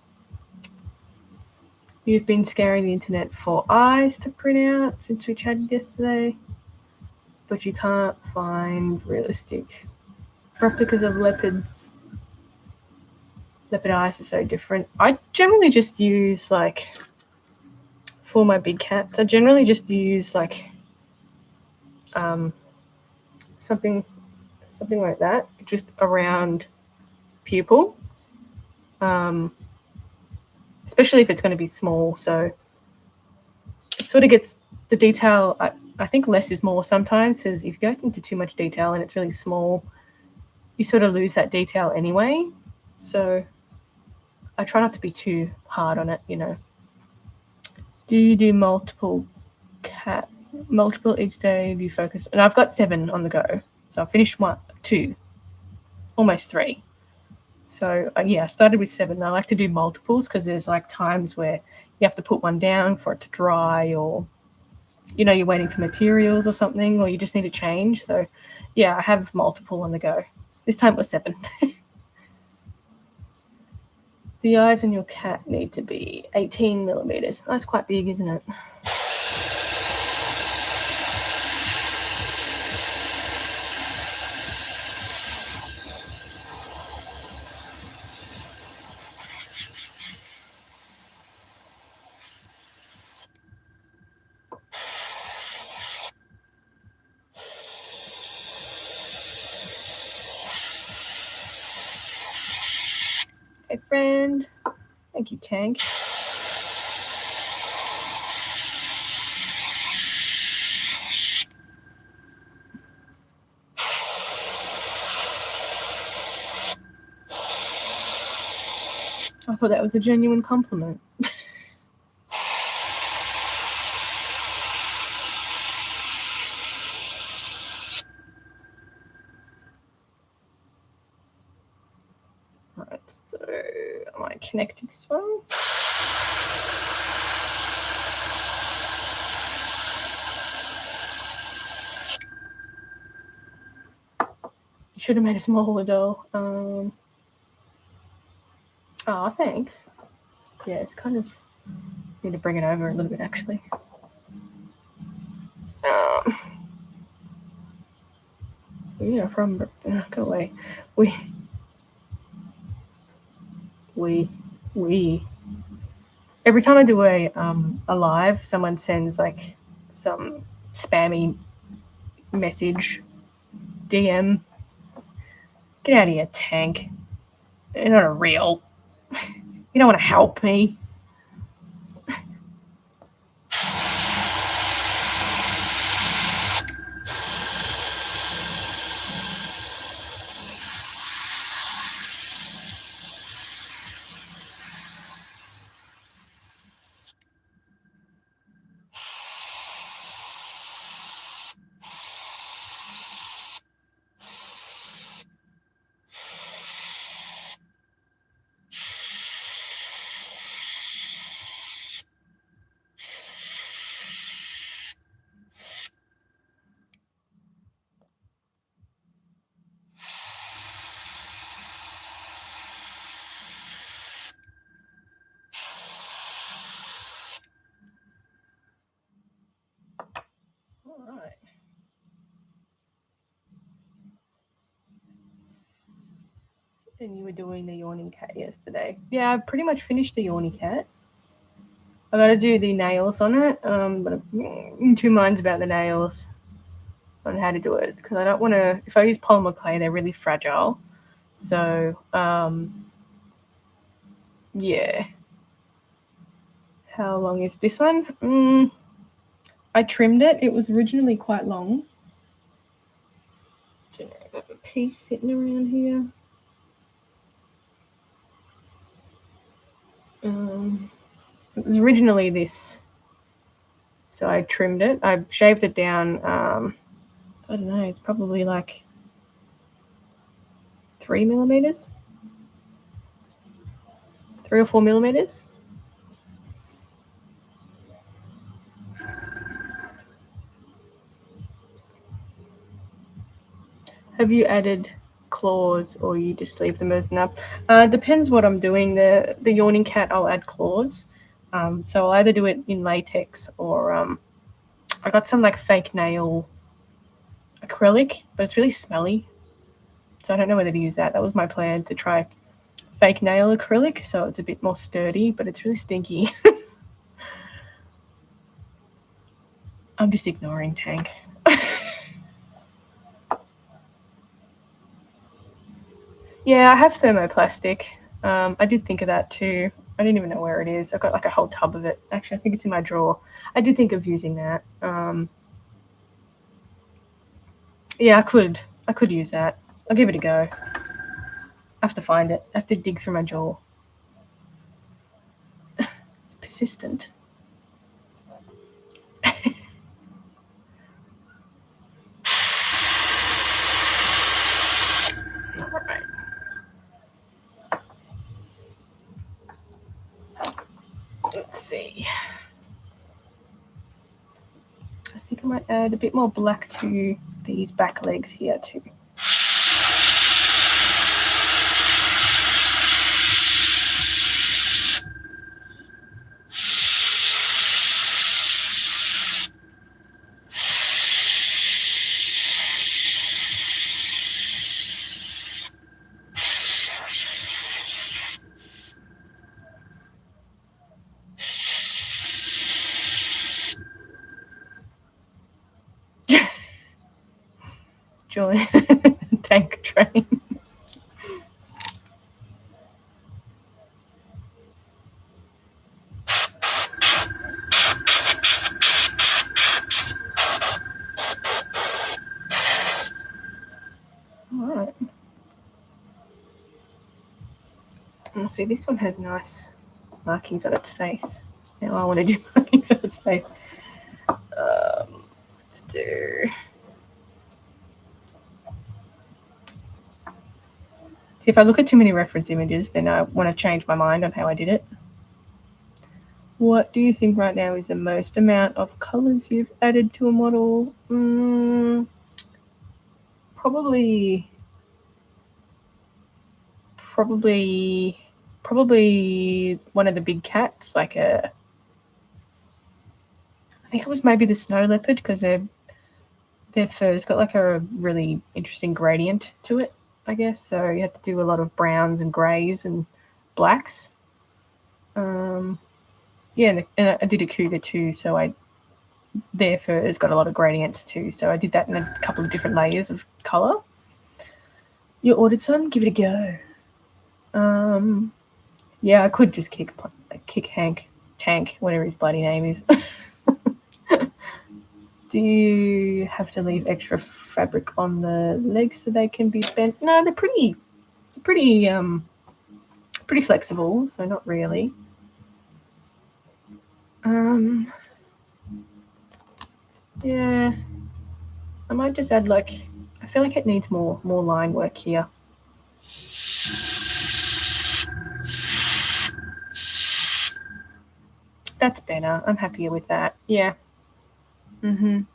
You've been scaring the internet for eyes to print out since we chatted yesterday, but you can't find realistic replicas of leopards. Leopard eyes are so different. I generally just use, like, for my big cats, I generally just use like something like that, just around pupil, especially if it's going to be small. So it sort of gets the detail. I think less is more sometimes, because if you go into too much detail and it's really small, you sort of lose that detail anyway. So I try not to be too hard on it, you know. Do you do multiple each day? Do you focus? And I've got 7 on the go. So I finished 2, almost 3. So yeah, I started with 7. I like to do multiples because there's like times where you have to put one down for it to dry, or you know, you're waiting for materials or something, or you just need to change. So yeah, I have multiple on the go. This time it was 7. The eyes on your cat need to be 18 millimeters. That's quite big, isn't it? Hey, friend. Thank you, Tank. I thought that was a genuine compliment. Alright, so am I connected this one? You should have made a smaller doll. Oh, thanks. Yeah, it's kind of... need to bring it over a little bit, actually. Yeah, from... go away. We... Every time I do a live, someone sends, like, some spammy message, DM. Get out of here, Tank. You're not a real... You don't want to help me. Alright. And you were doing the yawning cat yesterday. Yeah, I pretty much finished the yawning cat. I got to do the nails on it, but I'm in 2 minds about the nails on how to do it, because I don't want to... If I use polymer clay, they're really fragile. So, yeah. How long is this one? I trimmed it. It was originally quite long. I have a piece sitting around here. It was originally this, so I trimmed it. I shaved it down. I don't know. It's probably like 3 millimeters, 3 or 4 millimeters. Have you added claws, or you just leave them as nub? Depends what I'm doing. The yawning cat, I'll add claws. So I'll either do it in latex, or I got some like fake nail acrylic, but it's really smelly, so I don't know whether to use that. That was my plan, to try fake nail acrylic, so it's a bit more sturdy, but it's really stinky. I'm just ignoring Tank. Yeah, I have thermoplastic. I did think of that too. I didn't even know where it is. I've got like a whole tub of it. Actually, I think it's in my drawer. I did think of using that. Yeah, I could use that. I'll give it a go. I have to find it. I have to dig through my drawer. consistent. All right. Let's see. I think I might add a bit more black to these back legs here too. Join tank train. All right. And see, this one has nice markings on its face. Now I want to do markings on its face. Let's do. See, if I look at too many reference images, then I want to change my mind on how I did it. What do you think right now is the most amount of colors you've added to a model? Probably one of the big cats, like I think it was maybe the snow leopard, because their fur's got like a really interesting gradient to it, I guess. So you have to do a lot of browns and greys and blacks. Yeah, and I did a cougar too, so their fur has got a lot of gradients too. So I did that in a couple of different layers of colour. You ordered some? Give it a go. Yeah, I could just kick Tank, whatever his bloody name is. Do you have to leave extra fabric on the legs so they can be bent? No, they're pretty flexible, so not really. Yeah, I might just add I feel like it needs more line work here. That's better. I'm happier with that. Yeah. I'm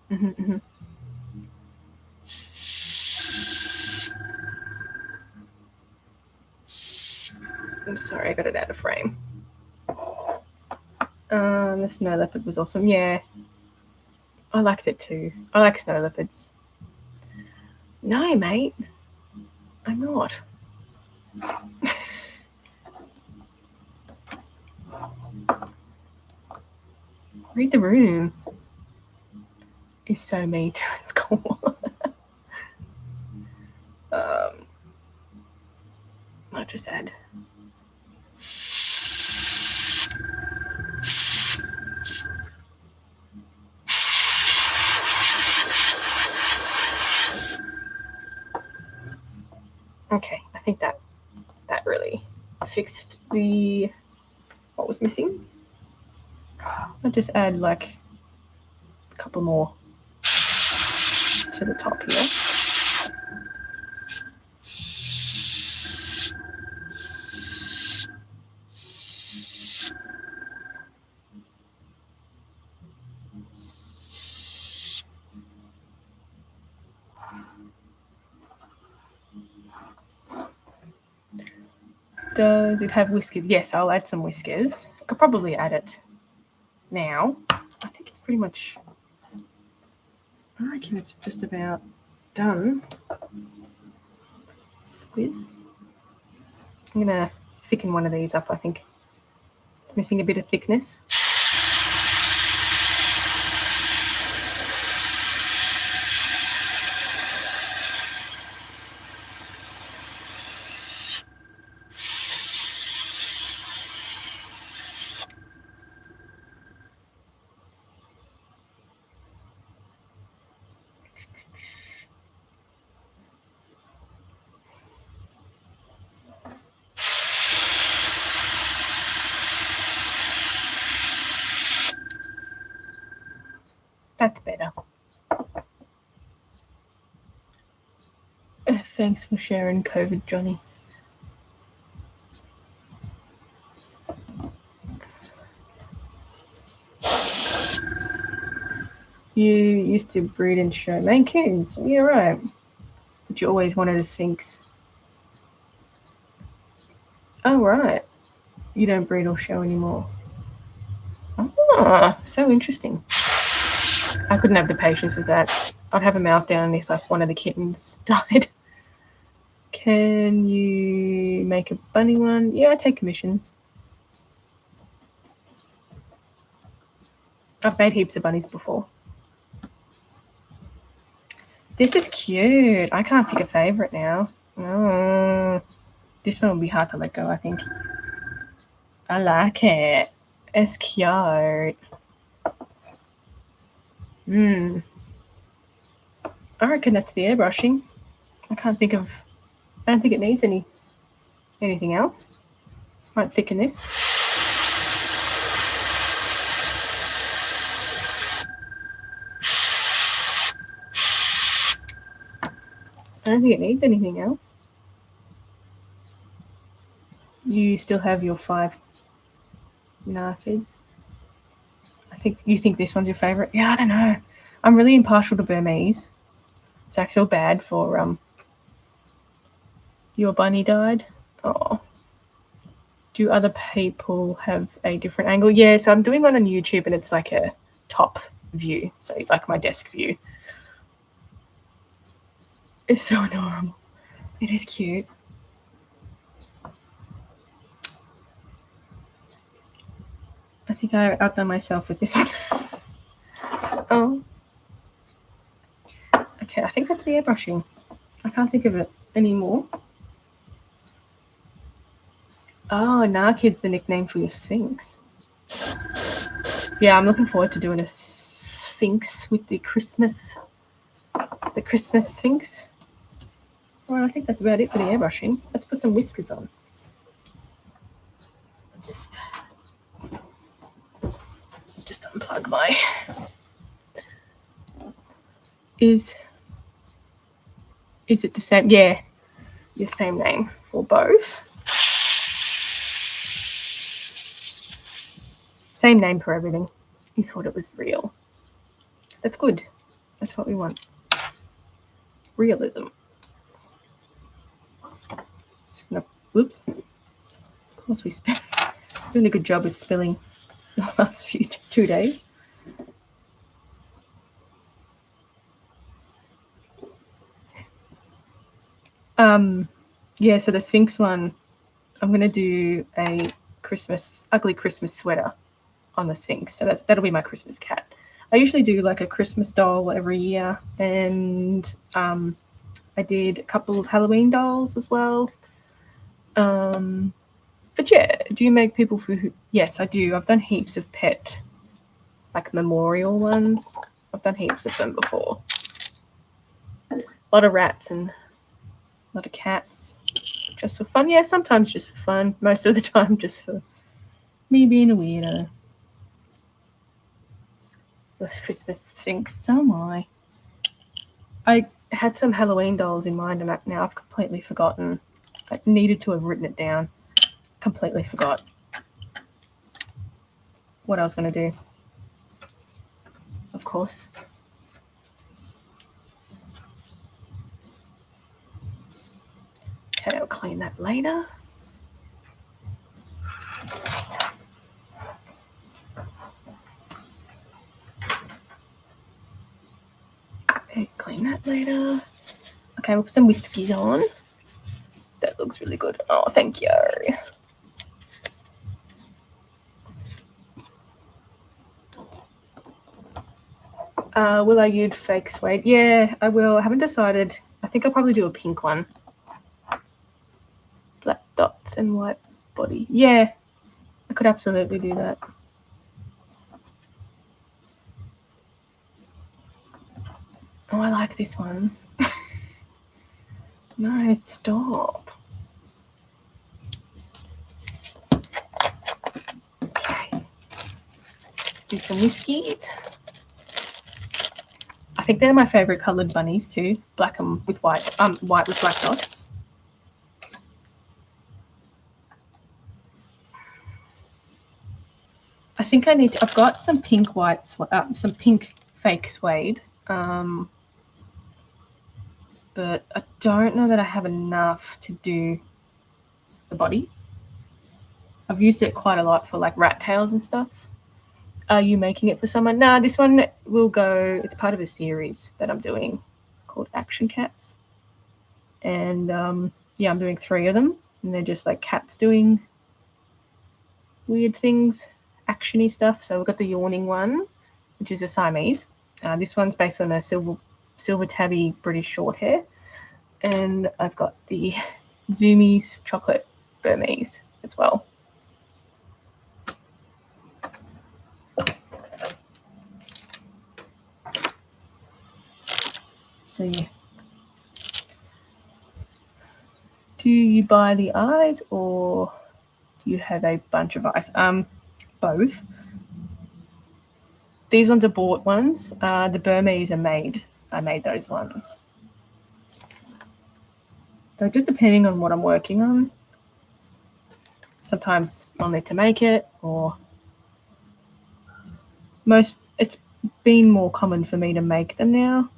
sorry, I got it out of frame. The snow leopard was awesome. Yeah, I liked it too. I like snow leopards. No, mate, I'm not. Read the room. Is so me to its core. I'll just add. Okay, I think that really fixed what was missing. I'll just add a couple more to the top here. Does it have whiskers? Yes, I'll add some whiskers. I could probably add it now. I think it's pretty much, I reckon it's just about done. Squiz. I'm going to thicken one of these up, I think. It's missing a bit of thickness. That's better. Thanks for sharing COVID, Johnny. You used to breed and show Maine Coons. Yeah, right. But you always wanted a Sphinx. Oh, right. You don't breed or show anymore. Oh, so interesting. I couldn't have the patience with that. I'd have a meltdown if like one of the kittens died. Can you make a bunny one? Yeah, I take commissions. I've made heaps of bunnies before. This is cute. I can't pick a favourite now. Oh, this one will be hard to let go, I think. I like it. It's cute. I reckon that's the airbrushing. I don't think it needs anything else. Might thicken this. I don't think it needs anything else. You still have your 5 Narfids. You think this one's your favourite? Yeah, I don't know. I'm really impartial to Burmese, so I feel bad for your bunny died. Oh. Do other people have a different angle? Yeah, so I'm doing one on YouTube and it's like a top view, so like my desk view. It's so adorable. It is cute. I think I outdone myself with this one. Oh. Okay, I think that's the airbrushing. I can't think of it anymore. Oh, Narkid's the nickname for your Sphinx. Yeah, I'm looking forward to doing a Sphinx with the Christmas Sphinx. Well, I think that's about it for the airbrushing. Let's put some whiskers on. Just unplug my... Is it the same? Yeah, the same name for both. Same name for everything. You thought it was real. That's good. That's what we want. Realism. Just gonna, whoops. Of course we spent doing a good job with spilling the last 2 days. Yeah, so the Sphinx one, I'm gonna do a ugly Christmas sweater on the Sphinx. So that'll be my Christmas cat. I usually do like a Christmas doll every year, and I did a couple of Halloween dolls as well. But yeah, do you make people for who? Yes, I do. I've done heaps of pet, like memorial ones. I've done heaps of them before. A lot of rats and a lot of cats, just for fun. Yeah, sometimes just for fun. Most of the time just for me being a weirdo. Those Christmas things, so am I. I had some Halloween dolls in mind, and now I've completely forgotten. I needed to have written it down. Completely forgot what I was going to do. Of course. Okay, I'll clean that later. Okay, clean that later. Okay, we'll put some whiskies on. That looks really good. Oh, thank you. Will I use fake suede? Yeah, I will. I haven't decided. I think I'll probably do a pink one. Black dots and white body. Yeah, I could absolutely do that. Oh, I like this one. No, stop. Okay. Do some whiskies. think they're my favourite coloured bunnies too. Black and with white, white with black dots. I think I need to, I've got some pink some pink fake suede. But I don't know that I have enough to do the body. I've used it quite a lot for like rat tails and stuff. Are you making it for someone? Nah, this one will go, it's part of a series that I'm doing called Action Cats. And yeah, I'm doing 3 of them. And they're just like cats doing weird things, actiony stuff. So we've got the yawning one, which is a Siamese. This one's based on a silver tabby British short hair. And I've got the Zoomies chocolate Burmese as well. So yeah. Do you buy the eyes or do you have a bunch of eyes? Both. These ones are bought ones. The Burmese are made. I made those ones. So just depending on what I'm working on. Sometimes I'll need to make it, or it's been more common for me to make them now.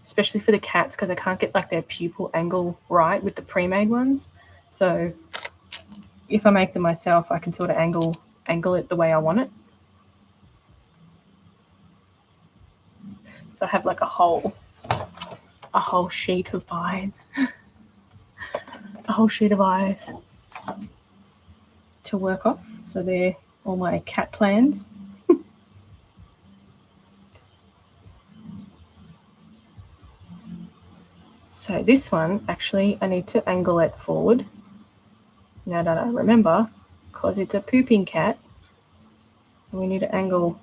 Especially for the cats, because I can't get like their pupil angle right with the pre-made ones. So if I make them myself, I can sort of angle it the way I want it. So I have like a whole sheet of eyes. A whole sheet of eyes to work off. So they're all my cat plans. So this one, actually, I need to angle it forward. Now that I remember, because it's a pooping cat, we need to angle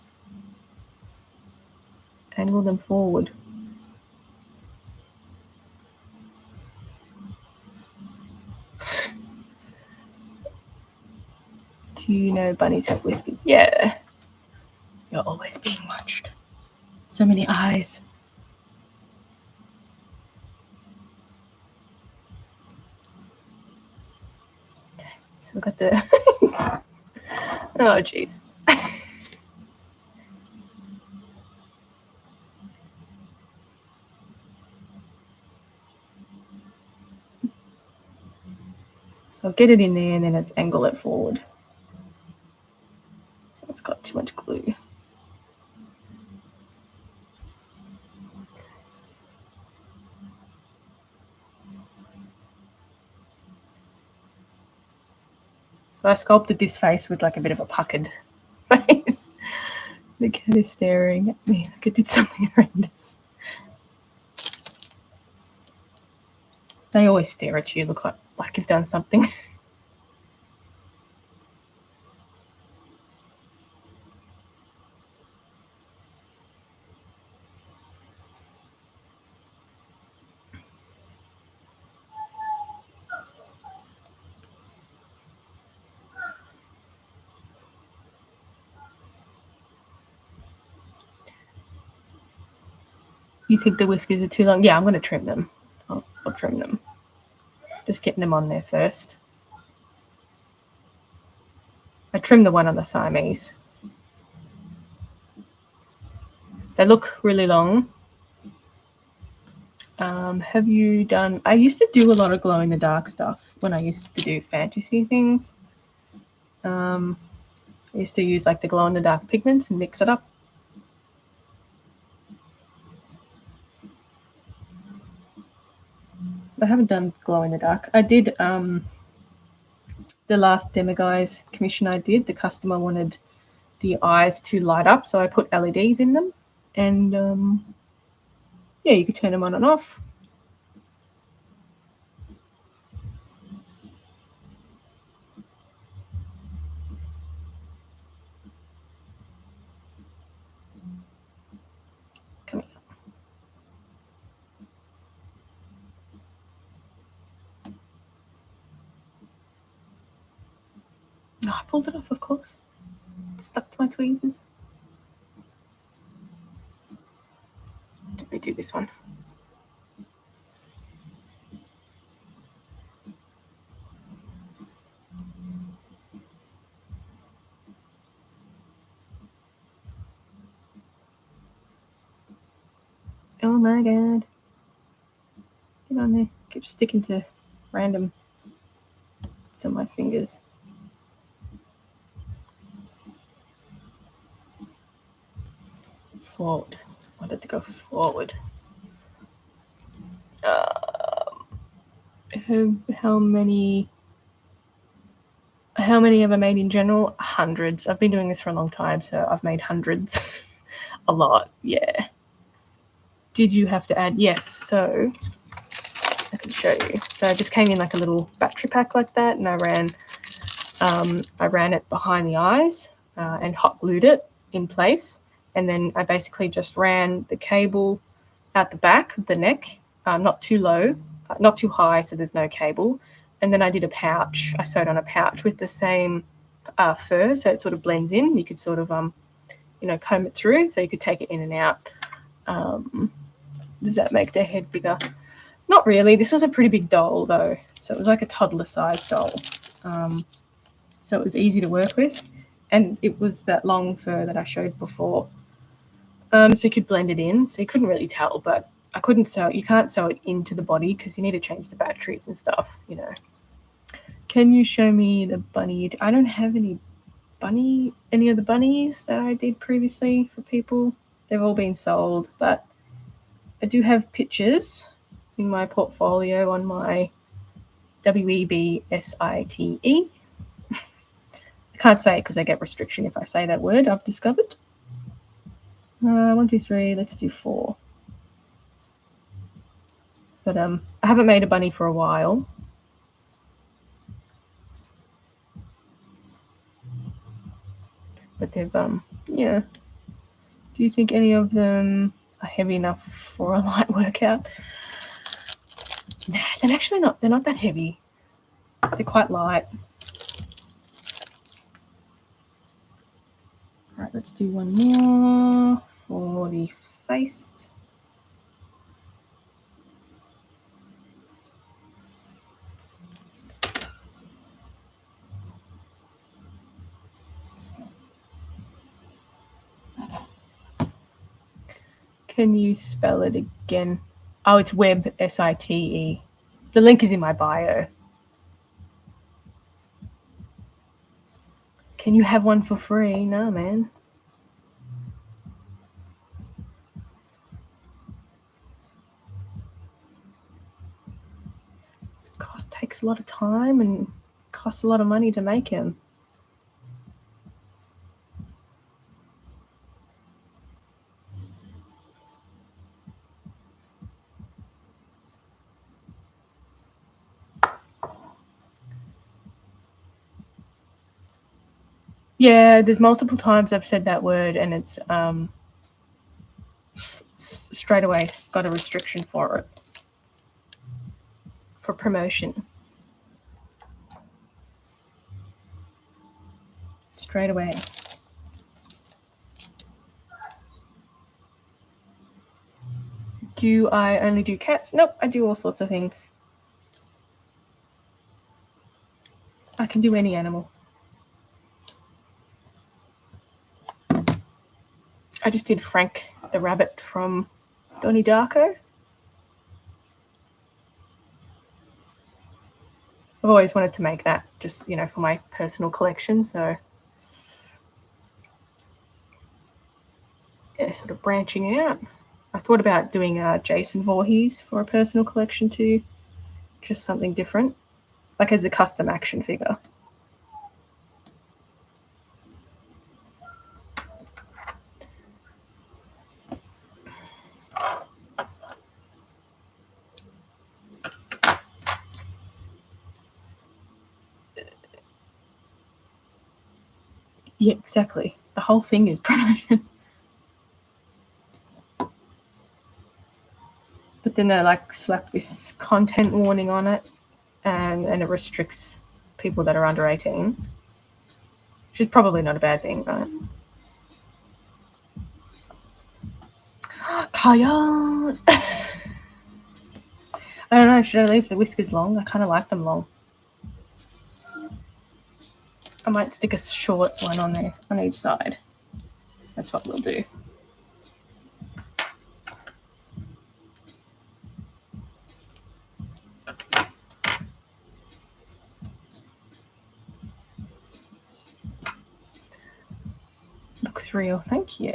them forward. Do you know bunnies have whiskers? Yeah. You're always being watched. So many eyes. Okay, so we've got the... oh, jeez. So I'll get it in there and then let's angle it forward. So it's got too much glue. So I sculpted this face with like a bit of a puckered face. The cat is staring at me like I did something horrendous. They always stare at you, look like you've done something. You think the whiskers are too long? Yeah, I'm going to trim them. I'll trim them. Just getting them on there first. I trimmed the one on the Siamese. They look really long. Have you done... I used to do a lot of glow-in-the-dark stuff when I used to do fantasy things. I used to use like the glow-in-the-dark pigments and mix it up. I haven't done glow-in-the-dark. I did the last Demiguise commission I did. The customer wanted the eyes to light up, so I put LEDs in them. And yeah, you could turn them on and off. Come here. Oh, I pulled it off, of course. stuck to my tweezers. Let me do this one. Oh my god. Get on there. Keep sticking to random bits on my fingers. Forward. I wanted to go forward. How many have I made in general? Hundreds. I've been doing this for a long time, so I've made hundreds. A lot, yeah. Did you have to add? Yes, so I can show you. So I just came in like a little battery pack like that, and I ran it behind the eyes and hot glued it in place. And then I basically just ran the cable out the back of the neck, not too low, not too high, so there's no cable. And then I did a pouch. I sewed on a pouch with the same fur, so it sort of blends in. You could sort of, comb it through, so you could take it in and out. Does that make their head bigger? Not really. This was a pretty big doll, though, so it was like a toddler-sized doll. So it was easy to work with, and it was that long fur that I showed before. So you could blend it in, so you couldn't really tell, but I couldn't sew it. You can't sew it into the body because you need to change the batteries and stuff, Can you show me the bunny? I don't have any of the bunnies that I did previously for people. They've all been sold, but I do have pictures in my portfolio on my WEBSITE. I can't say it because I get restriction if I say that word, I've discovered. 1, 2, 3, let's do 4. But I haven't made a bunny for a while. But they've, yeah. Do you think any of them are heavy enough for a light workout? Nah, they're not that heavy. They're quite light. All right, let's do one more for the face. Can you spell it again? Oh, it's Web, SITE. The link is in my bio. Can you have one for free? No, man. This takes a lot of time and costs a lot of money to make him. Yeah, there's multiple times I've said that word and it's straight away got a restriction for it. For promotion. Straight away. Do I only do cats? Nope, I do all sorts of things. I can do any animal. I just did Frank the rabbit from Donnie Darko. I've always wanted to make that just, for my personal collection. So, yeah, sort of branching out. I thought about doing Jason Voorhees for a personal collection too. Just something different, like as a custom action figure. Yeah, exactly. The whole thing is promotion. But then they slap this content warning on it, and it restricts people that are under 18. which is probably not a bad thing, right? Kaya! I don't know, should I leave the whiskers long? I kind of like them long. I might stick a short one on there, on each side. That's what we'll do. Looks real, thank you.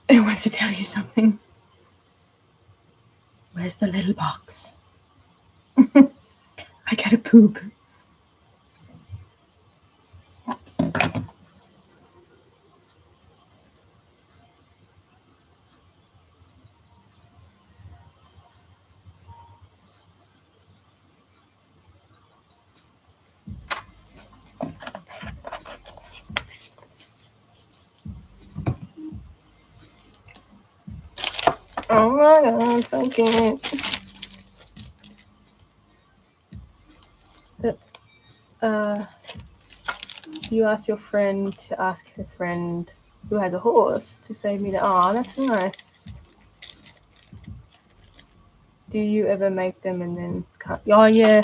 It wants to tell you something. Where's the little box? I gotta poop. Oh my god, so cute. You asked your friend to ask her friend who has a horse to save me the. Oh, that's nice. Do you ever make them and then cut? Oh, yeah.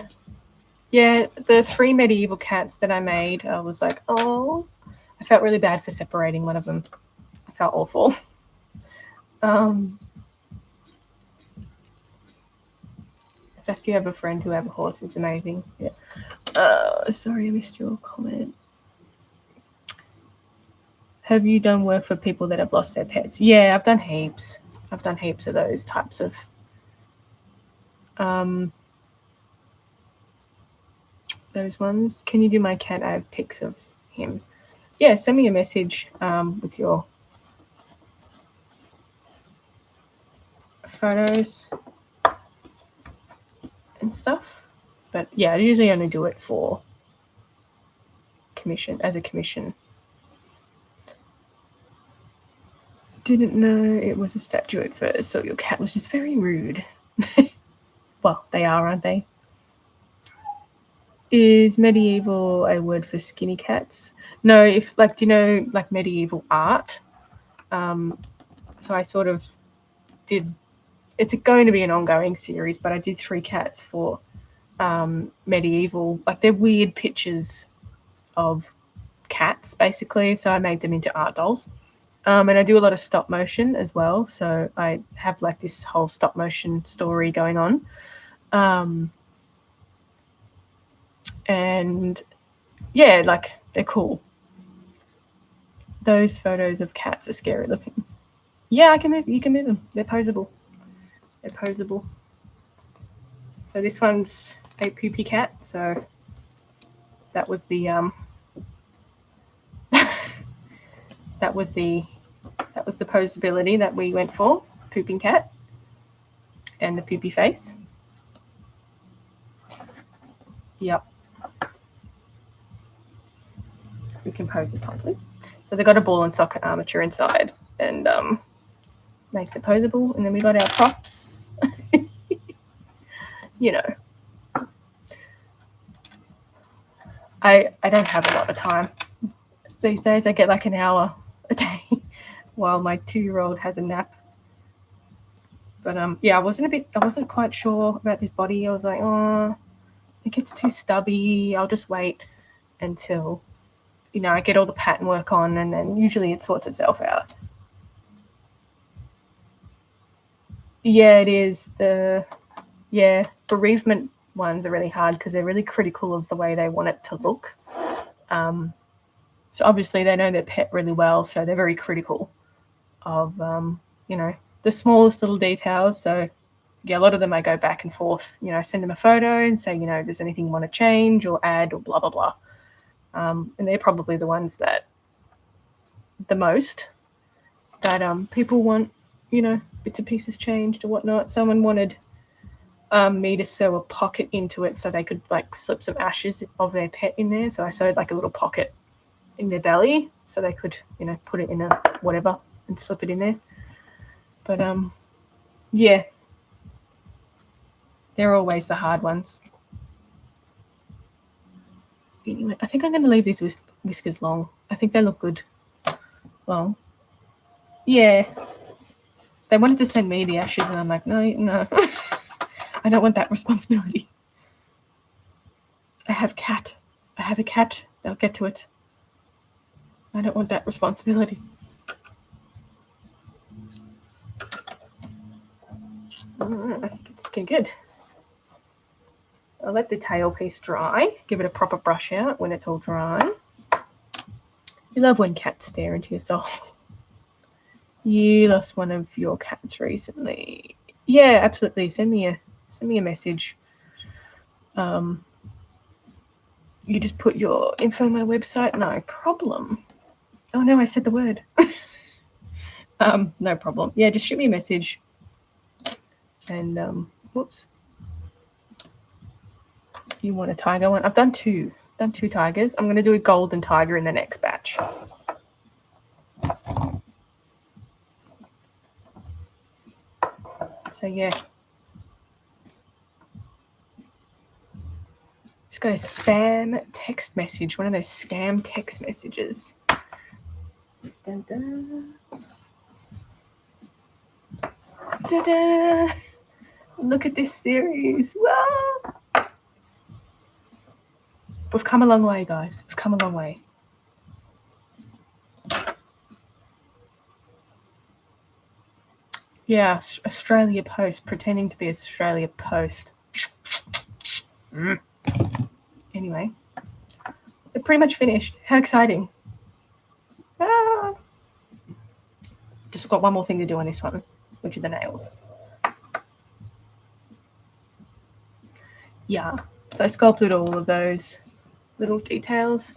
Yeah, the 3 medieval cats that I made, I was like, oh. I felt really bad for separating one of them. I felt awful. If you have a friend who have a horse, it's amazing. Yeah. Sorry, I missed your comment. Have you done work for people that have lost their pets? Yeah, I've done heaps. I've done heaps of those types of those ones. Can you do my cat? I have pics of him. Yeah, send me a message with your photos and stuff. But yeah, I usually only do it for commission, as a commission. Didn't know it was a statue at first, so your cat was just very rude. Well, they are, aren't they? Is medieval a word for skinny cats? No, if like, do you know like medieval art? So I sort of did, it's going to be an ongoing series, but I did 3 cats for medieval, like they're weird pictures of cats basically. So I made them into art dolls. And I do a lot of stop motion as well. So I have like this whole stop motion story going on. And yeah, like they're cool. Those photos of cats are scary looking. Yeah, I can move. You can move them. They're posable. They're posable. So this one's a poopy cat. So that was the that was the posability that we went for. Pooping cat and the poopy face. Yep. We can pose it properly. So they got a ball and socket armature inside and makes it posable. And then we got our props. You know. I don't have a lot of time. These days I get like an hour a day while my 2-year-old has a nap. But yeah, I wasn't quite sure about this body. I was like, oh, I think it's too stubby. I'll just wait until, you know, I get all the pattern work on, and then usually it sorts itself out. Yeah, it is. Bereavement ones are really hard because they're really critical of the way they want it to look. So obviously they know their pet really well, so they're very critical of, you know, the smallest little details. So yeah, a lot of them I go back and forth, you know, send them a photo and say, you know, does anything you want to change or add or blah, blah, blah. And they're probably the ones that the most, that people want, you know, bits and pieces changed or whatnot. Someone wanted me to sew a pocket into it so they could like slip some ashes of their pet in there. So I sewed like a little pocket in their belly so they could, you know, put it in a whatever and slip it in there. But yeah, they're always the hard ones. Anyway, I think I'm going to leave these whiskers long. I think they look good long. Yeah. They wanted to send me the ashes, and I'm like, no. I don't want that responsibility. I have a cat. They'll get to it. I don't want that responsibility. I think it's looking good. I'll let the tail piece dry. Give it a proper brush out when it's all dry. You love when cats stare into your soul. You lost one of your cats recently. Yeah, absolutely. Send me a message. You just put your info on my website. No problem. Oh no, I said the word. No problem. Yeah, just shoot me a message. And whoops. You want a tiger one? I've done two. Done 2 tigers. I'm going to do a golden tiger in the next batch. So yeah. Just got a spam text message. One of those scam text messages. Dun, dun. Dun, dun. Look at this series. Whoa. We've come a long way, guys. We've come a long way. Yeah, Australia Post, pretending to be Australia Post. Anyway, they're pretty much finished. How exciting. Just got one more thing to do on this one, which are the nails. Yeah, so I sculpted all of those little details.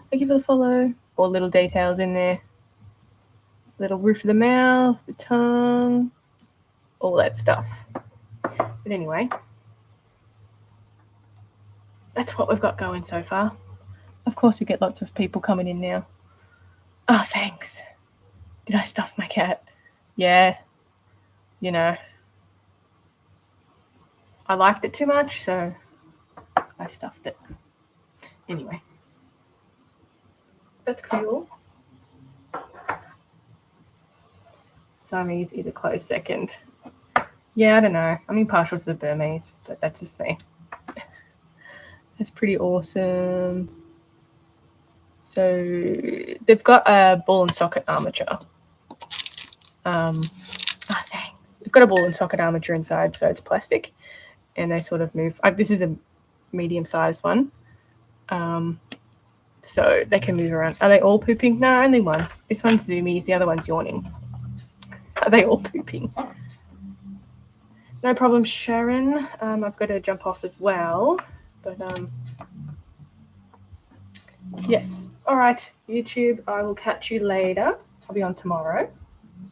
Thank you for the follow. All little details in there. Little roof of the mouth, the tongue, all that stuff. But anyway, that's what we've got going so far. Of course, we get lots of people coming in now. Oh, thanks. Did I stuff my cat? Yeah. You know, I liked it too much, so I stuffed it. Anyway, that's cool. Siamese is a close second. Yeah, I don't know. I'm impartial to the Burmese, but that's just me. That's pretty awesome. So they've got a ball and socket armature. Thanks. They've got a ball and socket armature inside, so it's plastic, and they sort of move. This is a medium-sized one, so they can move around. Are they all pooping? No, only one. This one's zoomies. The other one's yawning. Are they all pooping? No problem, Sharon. I've got to jump off as well, but yes. All right, YouTube. I will catch you later. I'll be on tomorrow.